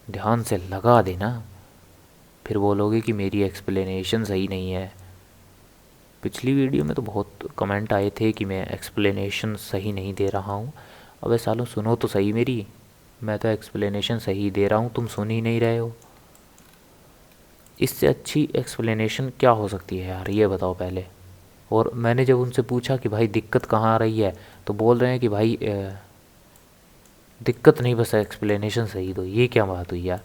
Speaker 1: ध्यान से लगा देना, फिर बोलोगे कि मेरी एक्सप्लेनेशन सही नहीं है। पिछली वीडियो में तो बहुत कमेंट आए थे कि मैं एक्सप्लेनेशन सही नहीं दे रहा हूँ। अबे सालों सुनो तो सही मेरी, मैं तो एक्सप्लेनेशन सही दे रहा हूँ, तुम सुन ही नहीं रहे हो। इससे अच्छी एक्सप्लेनेशन क्या हो सकती है यार, ये बताओ पहले। और मैंने जब उनसे पूछा कि भाई दिक्कत कहाँ आ रही है, तो बोल रहे हैं कि भाई दिक्कत नहीं, बस एक्सप्लेनेशन सही दो। ये क्या बात हुई यार,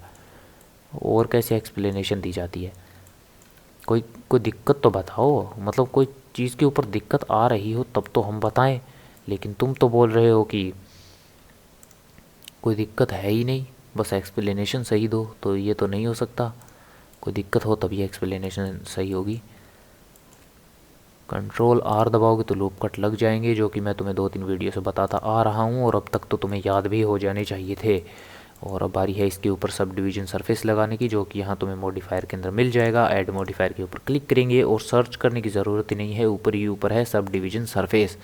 Speaker 1: और कैसे एक्सप्लेनेशन दी जाती है? कोई कोई दिक्कत तो बताओ, मतलब कोई चीज़ के ऊपर दिक्कत आ रही हो तब तो हम बताएं, लेकिन तुम तो बोल रहे हो कि कोई दिक्कत है ही नहीं, बस एक्सप्लेनेशन सही दो। तो ये तो नहीं हो सकता, कोई दिक्कत हो तभी एक्सप्लेनेशन सही होगी। कंट्रोल R दबाओगे तो लूप कट लग जाएंगे, जो कि मैं तुम्हें 2-3 वीडियो से बताता आ रहा हूँ और अब तक तो तुम्हें याद भी हो जाने चाहिए थे। और अब बारी है इसके ऊपर सब डिवीजन सरफेस लगाने की, जो कि यहाँ तुम्हें मॉडिफायर के अंदर मिल जाएगा। ऐड मॉडिफायर के ऊपर क्लिक करेंगे और सर्च करने की ज़रूरत ही नहीं है, ऊपर ही ऊपर है सब डिवीजन सरफेस।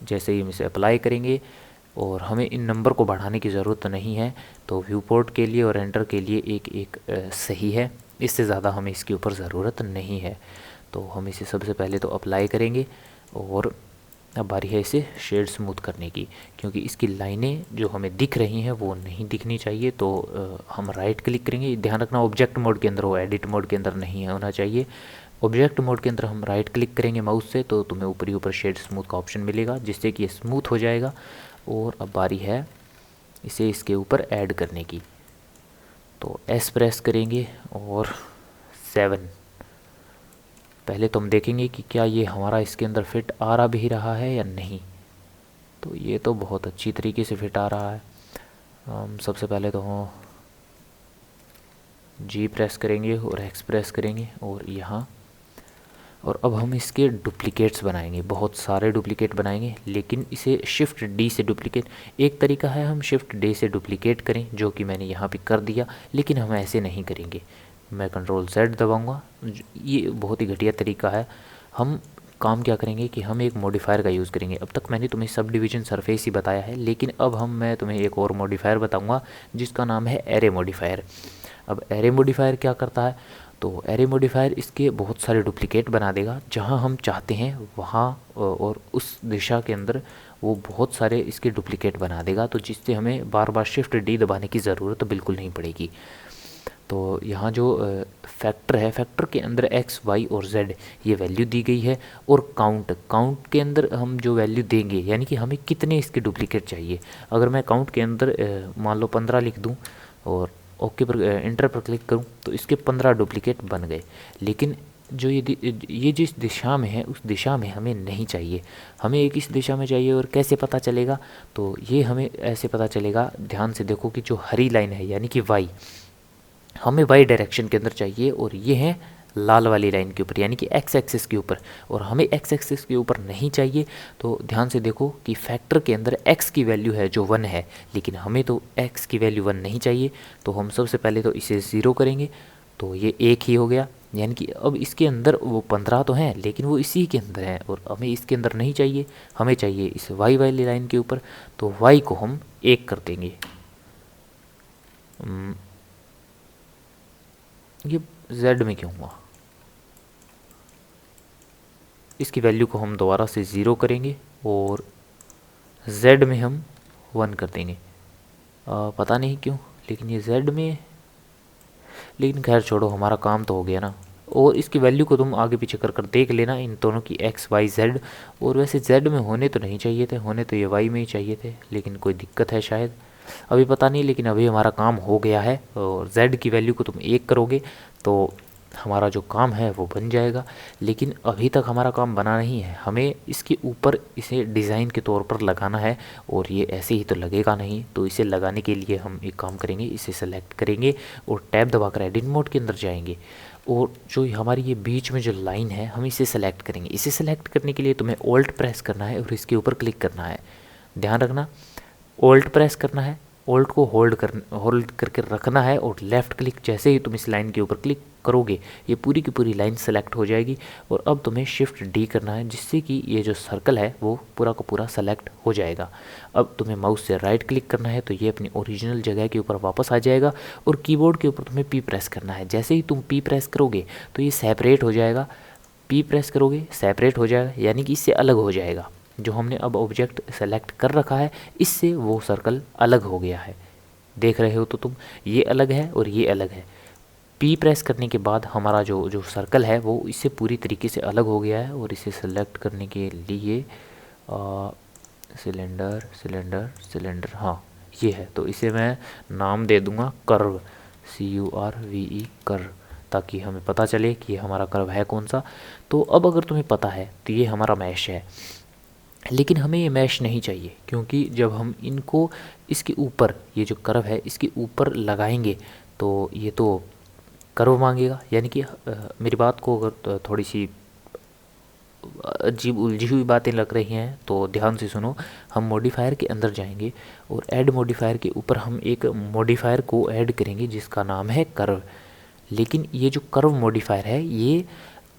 Speaker 1: जैसे ही हम इसे अप्लाई करेंगे और हमें इन नंबर को बढ़ाने की ज़रूरत नहीं है, तो व्यू पोर्ट के लिए और एंटर के लिए एक एक सही है, इससे ज़्यादा हमें इसके ऊपर ज़रूरत नहीं है। तो हम इसे सबसे पहले तो अप्लाई करेंगे और अब बारी है इसे शेड स्मूथ करने की, क्योंकि इसकी लाइनें जो हमें दिख रही हैं वो नहीं दिखनी चाहिए। तो हम राइट क्लिक करेंगे। ध्यान रखना ऑब्जेक्ट मोड के अंदर हो, एडिट मोड के अंदर नहीं होना चाहिए। ऑब्जेक्ट मोड के अंदर हम राइट क्लिक करेंगे माउस से, तो तुम्हें ऊपर ही ऊपर शेड स्मूथ का ऑप्शन मिलेगा, जिससे कि ये स्मूथ हो जाएगा। और अब बारी है इसे इसके ऊपर ऐड करने की। तो S प्रेस करेंगे और 7। पहले तो हम देखेंगे कि क्या ये हमारा इसके अंदर फिट आ रहा भी रहा है या नहीं। तो ये तो बहुत अच्छी तरीके से फिट आ रहा है। हम सबसे पहले तो हम G प्रेस करेंगे और X प्रेस करेंगे और यहाँ, और अब हम इसके डुप्लिकेट्स बनाएंगे, बहुत सारे डुप्लिकेट बनाएंगे, लेकिन इसे शिफ्ट D से डुप्लिकेट। एक तरीका है हम शिफ्ट D से डुप्लिकेट करें, जो कि मैंने यहाँ पे कर दिया, लेकिन हम ऐसे नहीं करेंगे। मैं कंट्रोल Z दबाऊंगा, ये बहुत ही घटिया तरीका है। हम काम क्या करेंगे कि हम एक मॉडिफायर का यूज़ करेंगे। अब तक मैंने तुम्हें सब डिवीजन सरफेस ही बताया है, लेकिन अब मैं तुम्हें एक और मॉडिफायर बताऊंगा जिसका नाम है एरे मॉडिफायर। अब एरे मॉडिफायर क्या करता है, तो एरे मॉडिफायर इसके बहुत सारे डुप्लीकेट बना देगा जहाँ हम चाहते हैं वहाँ, और उस दिशा के अंदर वो बहुत सारे इसके डुप्लीकेट बना देगा, तो जिससे हमें बार बार शिफ्ट डी दबाने की ज़रूरत तो बिल्कुल नहीं पड़ेगी। तो यहाँ जो फैक्टर है, फैक्टर के अंदर एक्स वाई और जेड ये वैल्यू दी गई है, और काउंट के अंदर हम जो वैल्यू देंगे यानी कि हमें कितने इसके डुप्लीकेट चाहिए। अगर मैं काउंट के अंदर मान लो 15 लिख दूँ और ओके पर इंटर पर क्लिक करूँ तो इसके 15 डुप्लीकेट बन गए। लेकिन जो ये जिस दिशा में है उस दिशा में हमें नहीं चाहिए, हमें एक इस दिशा में चाहिए। और कैसे पता चलेगा, तो ये हमें ऐसे पता चलेगा, ध्यान से देखो कि जो हरी लाइन है यानी कि वाई, हमें वाई डायरेक्शन के अंदर चाहिए, और ये है लाल वाली लाइन के ऊपर यानी कि एक्स एक्सिस के ऊपर, और हमें एक्स एक्सिस के ऊपर नहीं चाहिए। तो ध्यान से देखो कि फैक्टर के अंदर एक्स की वैल्यू है जो 1 है, लेकिन हमें तो एक्स की वैल्यू 1 नहीं चाहिए। तो हम सबसे पहले तो इसे 0 करेंगे, तो ये 1 ही हो गया। यानी कि अब इसके अंदर वो 15 तो हैं लेकिन वो इसी के अंदर हैं, और हमें इसके अंदर नहीं चाहिए, हमें चाहिए इस वाई वाली लाइन के ऊपर। तो वाई को हम 1 कर देंगे। ये z में क्यों हुआ, इसकी वैल्यू को हम दोबारा से 0 करेंगे और z में हम 1 कर देंगे। पता नहीं क्यों, लेकिन ये z में, लेकिन खैर छोड़ो, हमारा काम तो हो गया ना। और इसकी वैल्यू को तुम आगे पीछे कर कर देख लेना, इन दोनों की x y z। और वैसे z में होने तो नहीं चाहिए थे, होने तो ये y में ही चाहिए थे, लेकिन कोई दिक्कत है शायद, अभी पता नहीं। लेकिन अभी हमारा काम हो गया है, और z की वैल्यू को तुम 1 करोगे तो हमारा जो काम है वो बन जाएगा। लेकिन अभी तक हमारा काम बना नहीं है, हमें इसके ऊपर इसे डिज़ाइन के तौर पर लगाना है, और ये ऐसे ही तो लगेगा नहीं। तो इसे लगाने के लिए हम एक काम करेंगे, इसे सेलेक्ट करेंगे और टैब दबाकर एडिट मोड के अंदर जाएंगे, और जो हमारी ये बीच में जो लाइन है हम इसे सेलेक्ट करेंगे। इसे सेलेक्ट करने के लिए तुम्हें ऑल्ट प्रेस करना है और इसके ऊपर क्लिक करना है। ध्यान रखना, ऑल्ट प्रेस करना है, ऑल्ट को होल्ड करके रखना है, और लेफ़्ट क्लिक जैसे ही तुम इस लाइन के ऊपर क्लिक करोगे ये पूरी की पूरी लाइन सेलेक्ट हो जाएगी। और अब तुम्हें शिफ्ट डी करना है, जिससे कि ये जो सर्कल है वो पूरा का पूरा सेलेक्ट हो जाएगा। अब तुम्हें माउस से राइट क्लिक करना है तो ये अपनी ओरिजिनल जगह के ऊपर वापस आ जाएगा, और कीबोर्ड के ऊपर तुम्हें पी प्रेस करना है। जैसे ही तुम पी प्रेस करोगे तो ये सेपरेट हो जाएगा, पी प्रेस करोगे सेपरेट हो जाएगा, यानी कि इससे अलग हो जाएगा। जो हमने अब ऑब्जेक्ट सेलेक्ट कर रखा है इससे वो सर्कल अलग हो गया है, देख रहे हो तो तुम, ये अलग है और ये अलग है। पी प्रेस करने के बाद हमारा जो सर्कल है वो इससे पूरी तरीके से अलग हो गया है। और इसे सेलेक्ट करने के लिए सिलेंडर, हाँ ये है, तो इसे मैं नाम दे दूंगा कर्व, CURVE कर्व, ताकि हमें पता चले कि ये हमारा कर्व है कौन सा। तो अब अगर तुम्हें पता है तो ये हमारा मैश है, लेकिन हमें ये मैश नहीं चाहिए, क्योंकि जब हम इनको इसके ऊपर, ये जो कर्व है इसके ऊपर लगाएंगे तो ये तो कर्व मांगेगा। यानी कि मेरी बात को अगर थोड़ी सी अजीब उलझी हुई बातें लग रही हैं तो ध्यान से सुनो। हम मॉडिफायर के अंदर जाएंगे और ऐड मॉडिफायर के ऊपर हम एक मॉडिफायर को ऐड करेंगे जिसका नाम है कर्व। लेकिन ये जो कर्व मॉडिफायर है ये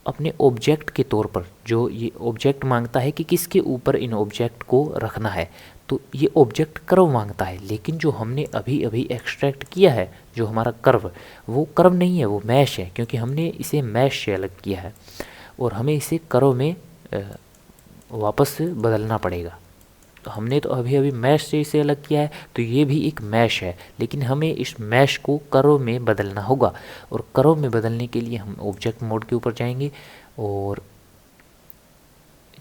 Speaker 1: अपने ऑब्जेक्ट के तौर पर, जो ये ऑब्जेक्ट मांगता है कि किसके ऊपर इन ऑब्जेक्ट को रखना है, तो ये ऑब्जेक्ट कर्व मांगता है। लेकिन जो हमने अभी अभी एक्सट्रैक्ट किया है जो हमारा कर्व, वो कर्व नहीं है, वो मैश है, क्योंकि हमने इसे मैश से अलग किया है और हमें इसे कर्व में वापस से बदलना पड़ेगा। तो हमने तो अभी अभी मैश से इसे अलग किया है, तो ये भी एक मैश है, लेकिन हमें इस मैश को कर्व में बदलना होगा। और कर्व में बदलने के लिए हम ऑब्जेक्ट मोड के ऊपर जाएंगे और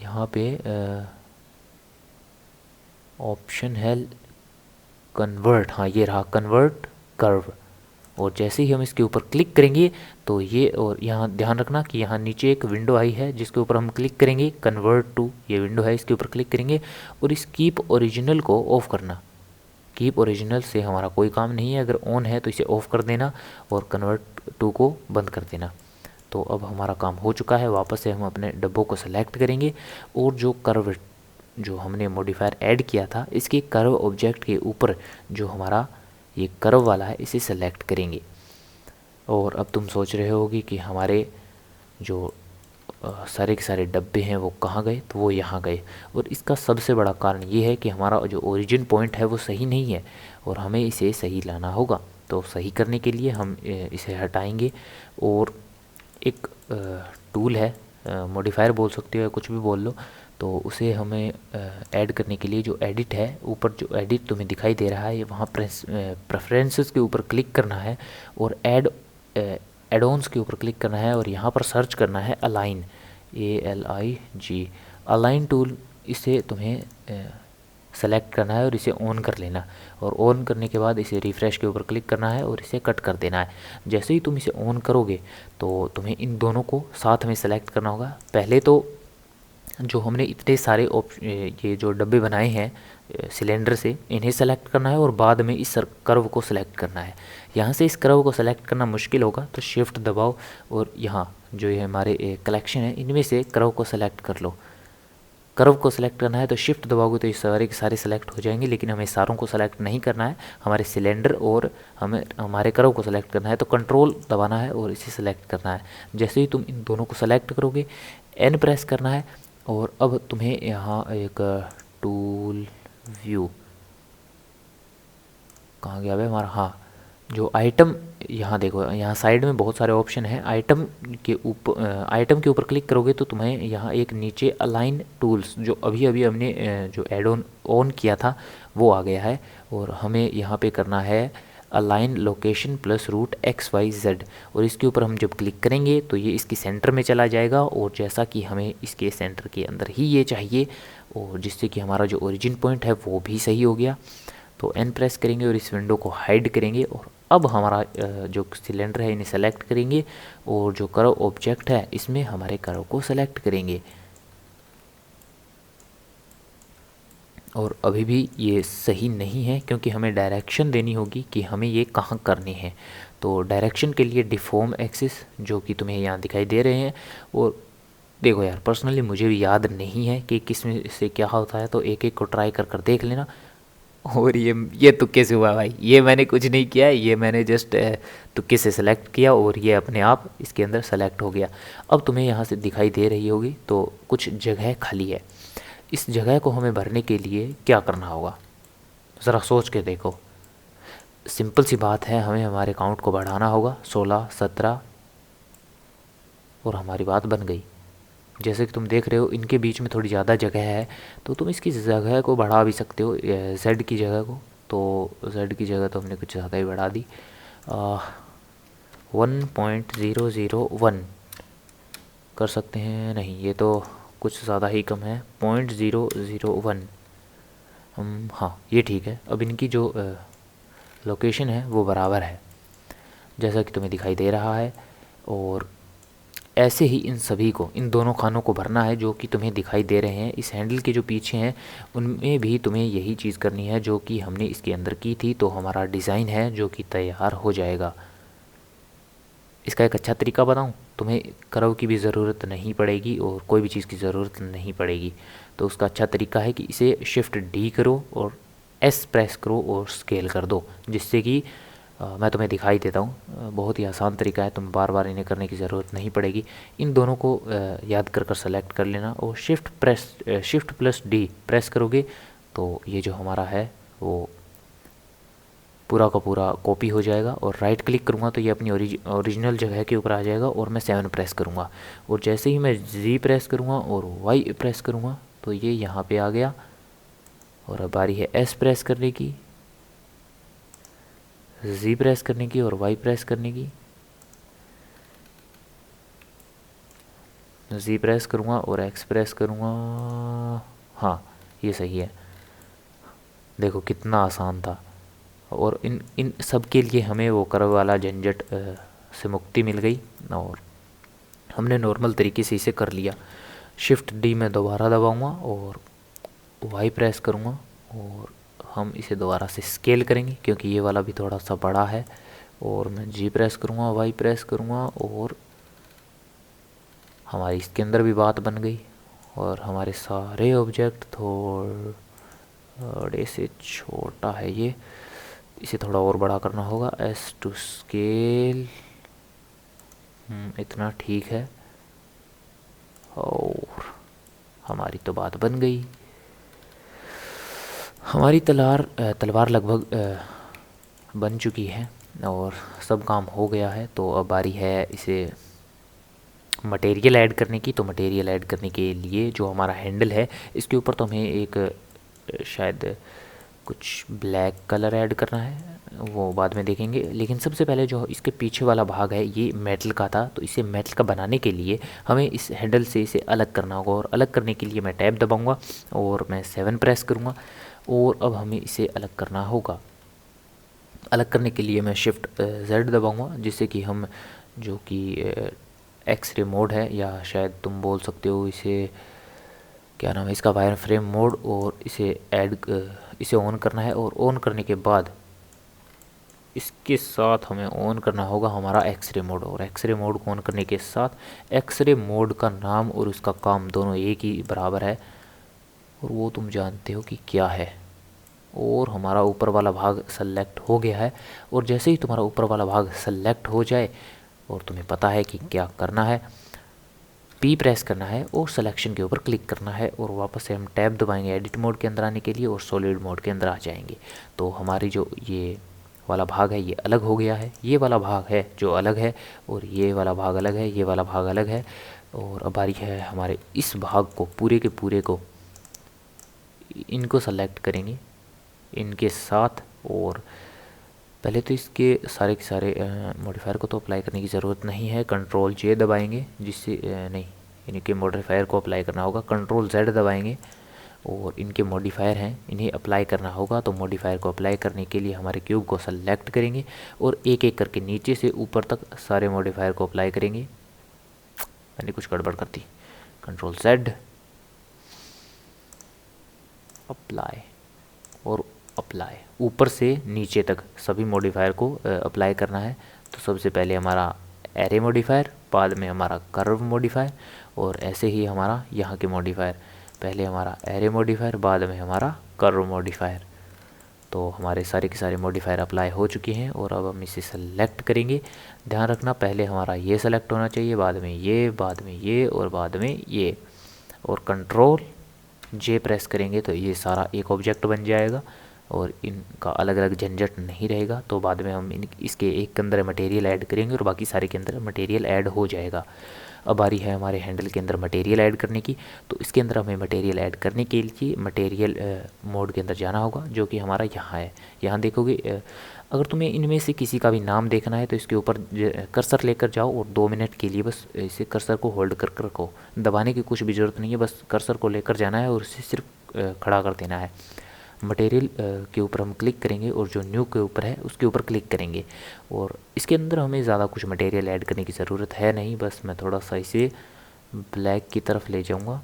Speaker 1: यहाँ पे ऑप्शन है कन्वर्ट, हाँ ये रहा कन्वर्ट कर्व। और जैसे ही हम इसके ऊपर क्लिक करेंगे तो ये, और यहाँ ध्यान रखना कि यहाँ नीचे एक विंडो आई है जिसके ऊपर हम क्लिक करेंगे, कन्वर्ट टू ये विंडो है, इसके ऊपर क्लिक करेंगे और इस कीप ओरिजिनल को ऑफ़ करना। कीप ओरिजिनल से हमारा कोई काम नहीं है, अगर ऑन है तो इसे ऑफ़ कर देना और कन्वर्ट टू को बंद कर देना। तो अब हमारा काम हो चुका है। वापस से हम अपने डब्बों को सेलेक्ट करेंगे और जो कर्व जो हमने मॉडिफायर ऐड किया था इसके कर्व ऑब्जेक्ट के ऊपर जो हमारा ये कर्व वाला है इसे सेलेक्ट करेंगे। और अब तुम सोच रहे होगी कि हमारे जो सारे के सारे डब्बे हैं वो कहाँ गए, तो वो यहाँ गए। और इसका सबसे बड़ा कारण ये है कि हमारा जो ओरिजिन पॉइंट है वो सही नहीं है और हमें इसे सही लाना होगा। तो सही करने के लिए हम इसे हटाएंगे और एक टूल है, मॉडिफायर बोल सकते हो या कुछ भी बोल लो, तो उसे हमें ऐड करने के लिए जो एडिट है, ऊपर जो एडिट तुम्हें दिखाई दे रहा है वहाँ प्रेफरेंसेस के ऊपर क्लिक करना है और एड ऑन्स के ऊपर क्लिक करना है और यहाँ पर सर्च करना है अलाइन, ALIG, अलाइन टूल। इसे तुम्हें सेलेक्ट करना है और इसे ऑन कर लेना, और ऑन करने के बाद इसे रिफ़्रेश के ऊपर क्लिक करना है और इसे कट कर देना है। जैसे ही तुम इसे ऑन करोगे तो तुम्हें इन दोनों को साथ में सेलेक्ट करना होगा। पहले तो जो हमने इतने सारे ये जो डब्बे बनाए हैं सिलेंडर से, इन्हें सेलेक्ट करना है और बाद में इस कर्व को सेलेक्ट करना है। यहाँ से इस कर्व को सेलेक्ट करना मुश्किल होगा तो शिफ्ट दबाओ और यहाँ जो ये हमारे कलेक्शन है इनमें से कर्व को सेलेक्ट कर लो। कर्व को सेलेक्ट करना है तो शिफ्ट दबाओगे तो ये सारे के सारे सेलेक्ट हो जाएंगे, लेकिन हमें सारों को सेलेक्ट नहीं करना है, हमारे सिलेंडर और हमें हमारे कर्व को सेलेक्ट करना है। तो कंट्रोल दबाना है और इसे सेलेक्ट करना है। जैसे ही तुम इन दोनों को सेलेक्ट करोगे N प्रेस करना है और अब तुम्हें यहाँ एक टूल व्यू, कहाँ गया भाई हमारा, हाँ, जो आइटम, यहाँ देखो, यहाँ साइड में बहुत सारे ऑप्शन हैं। आइटम के ऊपर क्लिक करोगे तो तुम्हें यहाँ एक नीचे अलाइन टूल्स, जो अभी अभी हमने जो एड ऑन किया था वो आ गया है, और हमें यहाँ पे करना है align location plus root XYZ, और इसके ऊपर हम जब क्लिक करेंगे तो ये इसकी सेंटर में चला जाएगा, और जैसा कि हमें इसके सेंटर के अंदर ही ये चाहिए, और जिससे कि हमारा जो ओरिजिन पॉइंट है वो भी सही हो गया। तो N प्रेस करेंगे और इस विंडो को हाइड करेंगे, और अब हमारा जो सिलेंडर है इन्हें सेलेक्ट करेंगे और जो कर्व ऑब्जेक्ट है इसमें हमारे कर्व को सेलेक्ट करेंगे। और अभी भी ये सही नहीं है क्योंकि हमें डायरेक्शन देनी होगी कि हमें ये कहाँ करने हैं। तो डायरेक्शन के लिए डिफॉर्म एक्सिस जो कि तुम्हें यहाँ दिखाई दे रहे हैं, और देखो यार पर्सनली मुझे भी याद नहीं है कि किस में से क्या होता है, तो एक एक को ट्राई कर कर देख लेना। और ये तुक्के से हुआ भाई, ये मैंने कुछ नहीं किया है, ये मैंने जस्ट तुक्के से सेलेक्ट किया और ये अपने आप इसके अंदर सेलेक्ट हो गया। अब तुम्हें यहाँ से दिखाई दे रही होगी तो कुछ जगह खाली है। इस जगह को हमें भरने के लिए क्या करना होगा, ज़रा सोच के देखो। सिंपल सी बात है, हमें हमारे काउंट को बढ़ाना होगा 16, 17, और हमारी बात बन गई। जैसे कि तुम देख रहे हो इनके बीच में थोड़ी ज़्यादा जगह है, तो तुम इसकी जगह को बढ़ा भी सकते हो, Z की जगह को। तो Z की जगह तो हमने कुछ ज़्यादा ही बढ़ा दी, 1.001 कर सकते हैं, नहीं ये तो कुछ ज़्यादा ही कम है, 0.001। हाँ ये ठीक है। अब इनकी जो लोकेशन है वो बराबर है जैसा कि तुम्हें दिखाई दे रहा है, और ऐसे ही इन सभी को, इन दोनों खानों को भरना है जो कि तुम्हें दिखाई दे रहे हैं। इस हैंडल के जो पीछे हैं उनमें भी तुम्हें यही चीज़ करनी है जो कि हमने इसके अंदर की थी। तो हमारा डिज़ाइन है जो कि तैयार हो जाएगा। इसका एक अच्छा तरीका बताऊं, तुम्हें कर्व की भी ज़रूरत नहीं पड़ेगी और कोई भी चीज़ की ज़रूरत नहीं पड़ेगी। तो उसका अच्छा तरीका है कि इसे शिफ्ट D करो और S प्रेस करो और स्केल कर दो, जिससे कि मैं तुम्हें दिखाई देता हूँ। बहुत ही आसान तरीका है, तुम बार बार इन्हें करने की ज़रूरत नहीं पड़ेगी। इन दोनों को याद कर कर सेलेक्ट कर लेना और शिफ्ट प्लस D प्रेस करोगे तो ये जो हमारा है वो पूरा का पूरा कॉपी हो जाएगा। और राइट क्लिक करूँगा तो ये अपनी ओरिजिनल जगह के ऊपर आ जाएगा, और मैं 7 प्रेस करूँगा, और जैसे ही मैं Z प्रेस करूँगा और Y प्रेस करूँगा तो ये यहाँ पे आ गया। और अब बारी है S प्रेस करने की, Z प्रेस करने की और Y प्रेस करने की। Z प्रेस करूँगा और X प्रेस करूँगा, हाँ ये सही है। देखो कितना आसान था, और इन सब के लिए हमें वो कर्व वाला झंझट से मुक्ति मिल गई और हमने नॉर्मल तरीके से इसे कर लिया। शिफ्ट D में दोबारा दबाऊँगा और Y प्रेस करूँगा और हम इसे दोबारा से स्केल करेंगे क्योंकि ये वाला भी थोड़ा सा बड़ा है। और मैं G प्रेस करूँगा, Y प्रेस करूँगा, और हमारी इसके अंदर भी बात बन गई। और हमारे सारे ऑब्जेक्ट थोड़े से छोटा है ये, इसे थोड़ा और बड़ा करना होगा। S टू स्केल, इतना ठीक है। और हमारी तो बात बन गई। हमारी तलवार लगभग बन चुकी है। और सब काम हो गया है। तो अब बारी है इसे मटेरियल ऐड करने की। तो मटेरियल ऐड करने के लिए जो हमारा हैंडल है इसके ऊपर तो हमें एक शायद कुछ ब्लैक कलर ऐड करना है, वो बाद में देखेंगे। लेकिन सबसे पहले जो इसके पीछे वाला भाग है ये मेटल का था, तो इसे मेटल का बनाने के लिए हमें इस हैंडल से इसे अलग करना होगा। और अलग करने के लिए मैं टैब दबाऊंगा और मैं 7 प्रेस करूँगा और अब हमें इसे अलग करना होगा। अलग करने के लिए मैं शिफ्ट Z दबाऊंगा, जिससे कि हम जो कि एक्सरे मोड है, या शायद तुम बोल सकते हो इसे क्या नाम है इसका, वायर फ्रेम मोड, और इसे ऑन करना है। और ऑन करने के बाद इसके साथ हमें ऑन करना होगा हमारा एक्सरे मोड। और एक्सरे मोड को ऑन करने के साथ एक्सरे मोड का नाम और उसका काम दोनों एक ही बराबर है, और वो तुम जानते हो कि क्या है। और हमारा ऊपर वाला भाग सेलेक्ट हो गया है। और जैसे ही तुम्हारा ऊपर वाला भाग सेलेक्ट हो जाए और तुम्हें पता है कि क्या करना है, P प्रेस करना है और सिलेक्शन के ऊपर क्लिक करना है, और वापस से हम टैब दबाएंगे एडिट मोड के अंदर आने के लिए और सॉलिड मोड के अंदर आ जाएंगे। तो हमारी जो ये वाला भाग है ये अलग हो गया है, ये वाला भाग है जो अलग है, और ये वाला भाग अलग है, ये वाला भाग अलग है। और अब बारी है हमारे इस भाग को पूरे के पूरे को, इनको सेलेक्ट करेंगे इनके साथ। और पहले तो इसके सारे के सारे मॉडिफायर को तो अप्लाई करने की ज़रूरत नहीं है, कंट्रोल J दबाएंगे, जिससे नहीं, इनके मॉडिफायर को अप्लाई करना होगा। कंट्रोल Z दबाएंगे और इनके मॉडिफायर हैं इन्हें अप्लाई करना होगा। तो मॉडिफायर को अप्लाई करने के लिए हमारे क्यूब को सेलेक्ट करेंगे और एक एक करके नीचे से ऊपर तक सारे मॉडिफायर को अप्लाई करेंगे। मैंने कुछ गड़बड़ कर दी। कंट्रोल Z, अप्लाई और अप्लाई, ऊपर से नीचे तक सभी मॉडिफायर को अप्लाई करना है। तो सबसे पहले हमारा एरे मॉडिफायर, बाद में हमारा कर्व मॉडिफायर, और ऐसे ही हमारा यहाँ के मॉडिफायर, पहले हमारा एरे मॉडिफायर, बाद में हमारा कर्व मॉडिफायर। तो हमारे सारे के सारे मॉडिफायर अप्लाई हो चुके हैं और अब हम इसे सेलेक्ट करेंगे। ध्यान रखना पहले हमारा ये सेलेक्ट होना चाहिए, बाद में ये, बाद में ये और बाद में ये। और कंट्रोल J प्रेस करेंगे तो ये सारा एक ऑब्जेक्ट बन जाएगा और इनका अलग अलग झंझट नहीं रहेगा। तो बाद में हम इसके एक के अंदर मटेरियल ऐड करेंगे और बाकी सारे के अंदर मटेरियल ऐड हो जाएगा। अब बारी है हमारे हैंडल के अंदर मटेरियल ऐड करने की। तो इसके अंदर हमें मटेरियल ऐड करने के लिए मटेरियल मोड के अंदर जाना होगा, जो कि हमारा यहाँ है। यहाँ देखोगे अगर तुम्हें इनमें से किसी का भी नाम देखना है तो इसके ऊपर कर्सर लेकर जाओ और 2 मिनट के लिए बस इसे कर्सर को होल्ड कर रखो। दबाने की कुछ भी ज़रूरत नहीं है, बस कर्सर को लेकर जाना है और इसे सिर्फ खड़ा कर देना है। मटेरियल के ऊपर हम क्लिक करेंगे और जो न्यू के ऊपर है उसके ऊपर क्लिक करेंगे। और इसके अंदर हमें ज़्यादा कुछ मटेरियल ऐड करने की ज़रूरत है नहीं, बस मैं थोड़ा सा इसे ब्लैक की तरफ ले जाऊंगा,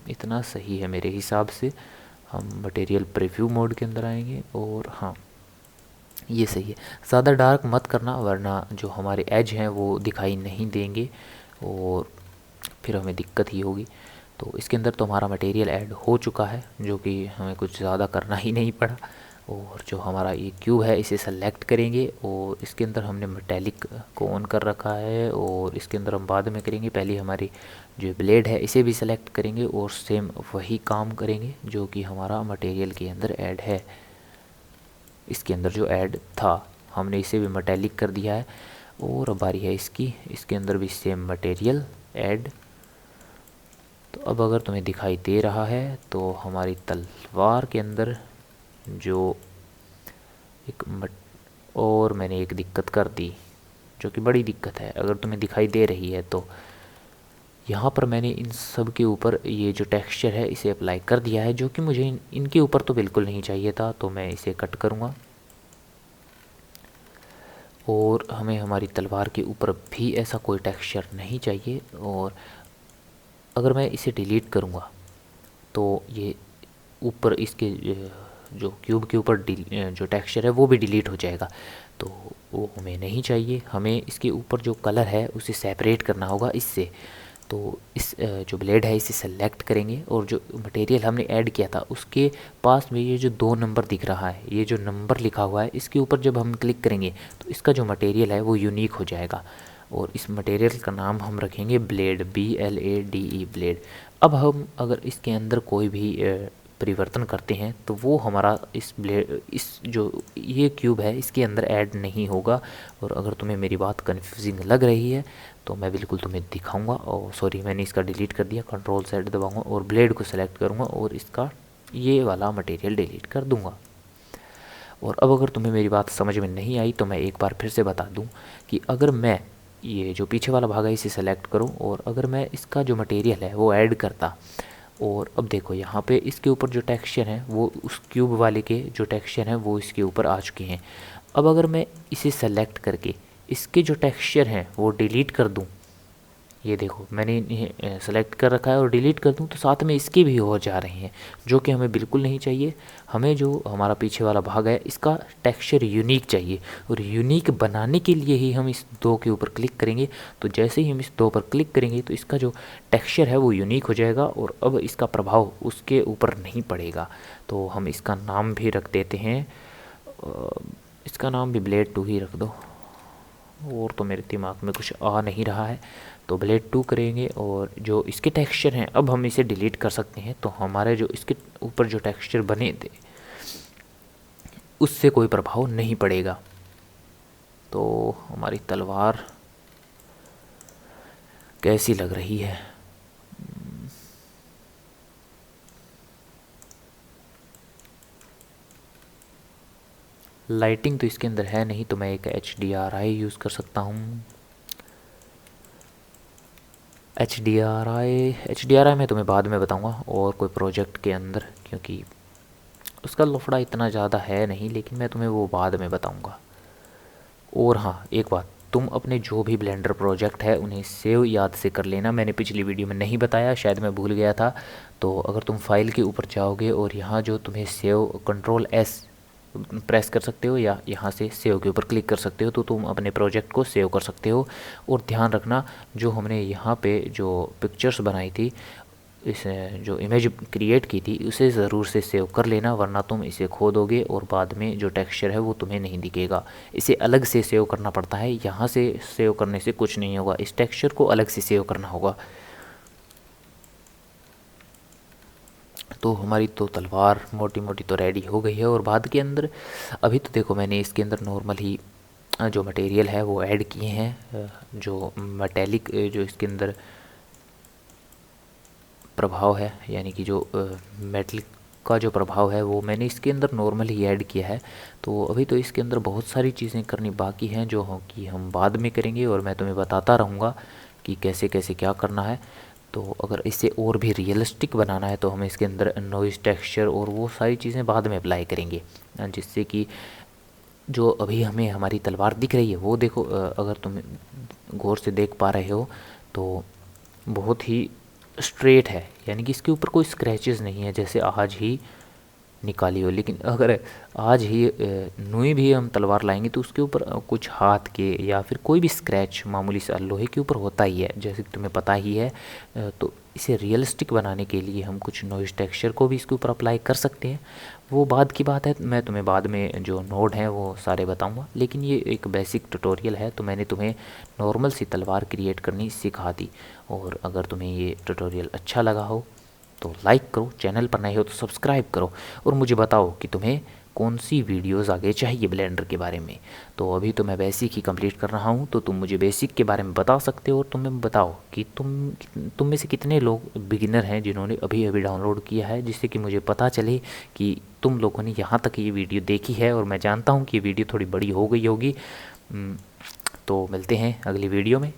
Speaker 1: इतना सही है मेरे हिसाब से। हम मटेरियल प्रीव्यू मोड के अंदर आएंगे और हाँ ये सही है। ज़्यादा डार्क मत करना वरना जो हमारे एज हैं वो दिखाई नहीं देंगे और फिर हमें दिक्कत ही होगी। तो इसके अंदर तो हमारा मटेरियल ऐड हो चुका है, जो कि हमें कुछ ज़्यादा करना ही नहीं पड़ा। और जो हमारा ये क्यूब है इसे सेलेक्ट करेंगे और इसके अंदर हमने मेटेलिक को ऑन कर रखा है और इसके अंदर हम बाद में करेंगे। पहले हमारी जो ब्लेड है इसे भी सेलेक्ट करेंगे और सेम वही काम करेंगे जो कि हमारा मटेरियल के अंदर ऐड है। इसके अंदर जो ऐड था हमने इसे भी मेटेलिक कर दिया है। और अब बारी है इसके अंदर भी सेम मटेरियल ऐड। तो अब अगर तुम्हें दिखाई दे रहा है तो हमारी तलवार के अंदर जो और मैंने एक दिक्कत कर दी जो कि बड़ी दिक्कत है, अगर तुम्हें दिखाई दे रही है तो यहाँ पर मैंने इन सब के ऊपर ये जो टेक्सचर है इसे अप्लाई कर दिया है, जो कि मुझे इनके ऊपर तो बिल्कुल नहीं चाहिए था। तो मैं इसे कट करूँगा और हमें हमारी तलवार के ऊपर भी ऐसा कोई टेक्सचर नहीं चाहिए। और अगर मैं इसे डिलीट करूँगा तो ये ऊपर इसके जो क्यूब के ऊपर जो टेक्सचर है वो भी डिलीट हो जाएगा, तो वो हमें नहीं चाहिए। हमें इसके ऊपर जो कलर है उसे सेपरेट करना होगा इससे। तो इस जो ब्लेड है इसे सेलेक्ट करेंगे और जो मटेरियल हमने ऐड किया था उसके पास में ये जो 2 नंबर दिख रहा है, ये जो नंबर लिखा हुआ है, इसके ऊपर जब हम क्लिक करेंगे तो इसका जो मटेरियल है वो यूनिक हो जाएगा। और इस मटेरियल का नाम हम रखेंगे ब्लेड, BLADE ब्लेड। अब हम अगर इसके अंदर कोई भी परिवर्तन करते हैं तो वो हमारा इस जो ये क्यूब है इसके अंदर ऐड नहीं होगा। और अगर तुम्हें मेरी बात कन्फ्यूजिंग लग रही है तो मैं बिल्कुल तुम्हें दिखाऊंगा। और सॉरी, मैंने इसका डिलीट कर दिया, कंट्रोल Z दबाऊंगा और ब्लेड को सेलेक्ट करूंगा और इसका ये वाला मटेरियल डिलीट कर दूंगा। और अब अगर तुम्हें मेरी बात समझ में नहीं आई तो मैं एक बार फिर से बता दूं कि अगर मैं ये जो पीछे वाला भाग है इसे सेलेक्ट करूं और अगर मैं इसका जो मटेरियल है वो ऐड करता, और अब देखो यहाँ पे इसके ऊपर जो टेक्सचर है वो उस क्यूब वाले के जो टेक्सचर हैं वो इसके ऊपर आ चुके हैं। अब अगर मैं इसे सेलेक्ट करके इसके जो टेक्सचर हैं वो डिलीट कर दूं, ये देखो मैंने इन्हें सेलेक्ट कर रखा है और डिलीट कर दूं तो साथ में इसके भी हो जा रहे हैं, जो कि हमें बिल्कुल नहीं चाहिए। हमें जो हमारा पीछे वाला भाग है इसका टेक्सचर यूनिक चाहिए, और यूनिक बनाने के लिए ही हम इस 2 के ऊपर क्लिक करेंगे। तो जैसे ही हम इस 2 पर क्लिक करेंगे तो इसका जो टेक्सचर है वो यूनिक हो जाएगा और अब इसका प्रभाव उसके ऊपर नहीं पड़ेगा। तो हम इसका नाम भी रख देते हैं, इसका नाम भी ब्लेड 2 ही रख दो, और तो मेरे दिमाग में कुछ आ नहीं रहा है। तो ब्लेड 2 करेंगे और जो इसके टेक्सचर हैं अब हम इसे डिलीट कर सकते हैं। तो हमारे जो इसके ऊपर जो टेक्सचर बने थे उससे कोई प्रभाव नहीं पड़ेगा। तो हमारी तलवार कैसी लग रही है? लाइटिंग तो इसके अंदर है नहीं, तो मैं एक HDRI यूज़ कर सकता हूँ। HDRI मैं तुम्हें बाद में बताऊंगा और कोई प्रोजेक्ट के अंदर, क्योंकि उसका लफड़ा इतना ज़्यादा है नहीं, लेकिन मैं तुम्हें वो बाद में बताऊंगा। और हाँ, एक बात, तुम अपने जो भी ब्लेंडर प्रोजेक्ट है उन्हें सेव याद से कर लेना। मैंने पिछली वीडियो में नहीं बताया, शायद मैं भूल गया था। तो अगर तुम फाइल के ऊपर जाओगे और यहाँ जो तुम्हें सेव कंट्रोल S प्रेस कर सकते हो या यहाँ से सेव के ऊपर क्लिक कर सकते हो, तो तुम अपने प्रोजेक्ट को सेव कर सकते हो। और ध्यान रखना, जो हमने यहाँ पे जो पिक्चर्स बनाई थी, इस जो इमेज क्रिएट की थी, उसे ज़रूर से सेव कर लेना, वरना तुम इसे खो दोगे और बाद में जो टेक्सचर है वो तुम्हें नहीं दिखेगा। इसे अलग से सेव करना पड़ता है, यहाँ से सेव करने से कुछ नहीं होगा, इस टेक्सचर को अलग से सेव करना होगा। तो हमारी तो तलवार मोटी मोटी तो रेडी हो गई है। और बाद के अंदर अभी तो देखो मैंने इसके अंदर नॉर्मल ही जो मटेरियल है वो ऐड किए हैं, जो मेटेलिक जो इसके अंदर प्रभाव है, यानी कि जो मेटलिक का जो प्रभाव है वो मैंने इसके अंदर नॉर्मल ही ऐड किया है। तो अभी तो इसके अंदर बहुत सारी चीज़ें करनी बाकी हैं जो कि हम बाद में करेंगे, और मैं तुम्हें बताता रहूँगा कि कैसे कैसे क्या करना है। तो अगर इसे और भी रियलिस्टिक बनाना है तो हम इसके अंदर नॉइज़ टेक्सचर और वो सारी चीज़ें बाद में अप्लाई करेंगे, जिससे कि जो अभी हमें हमारी तलवार दिख रही है वो देखो, अगर तुम गौर से देख पा रहे हो तो बहुत ही स्ट्रेट है, यानी कि इसके ऊपर कोई स्क्रैचेस नहीं है जैसे आज ही निकाली हो। लेकिन अगर आज ही नई भी हम तलवार लाएंगे तो उसके ऊपर कुछ हाथ के या फिर कोई भी स्क्रैच मामूली सा लोहे के ऊपर होता ही है, जैसे कि तुम्हें पता ही है। तो इसे रियलिस्टिक बनाने के लिए हम कुछ नॉइज़ टेक्सचर को भी इसके ऊपर अप्लाई कर सकते हैं, वो बाद की बात है। मैं तुम्हें बाद में जो नोड हैं वो सारे बताऊंगा, लेकिन ये एक बेसिक ट्यूटोरियल है तो मैंने तुम्हें नॉर्मल सी तलवार क्रिएट करनी सिखा दी। और अगर तुम्हें ये ट्यूटोरियल अच्छा लगा हो तो लाइक करो, चैनल पर नए हो तो सब्सक्राइब करो, और मुझे बताओ कि तुम्हें कौन सी वीडियोस आगे चाहिए ब्लेंडर के बारे में। तो अभी तो मैं बेसिक ही कंप्लीट कर रहा हूँ, तो तुम मुझे बेसिक के बारे में बता सकते हो। और तुम्हें बताओ कि तुम में से कितने लोग बिगिनर हैं जिन्होंने अभी अभी डाउनलोड किया है, जिससे कि मुझे पता चले कि तुम लोगों ने यहाँ तक ये वीडियो देखी है। और मैं जानता हूँ कि ये वीडियो थोड़ी बड़ी हो गई होगी। तो मिलते हैं अगली वीडियो में।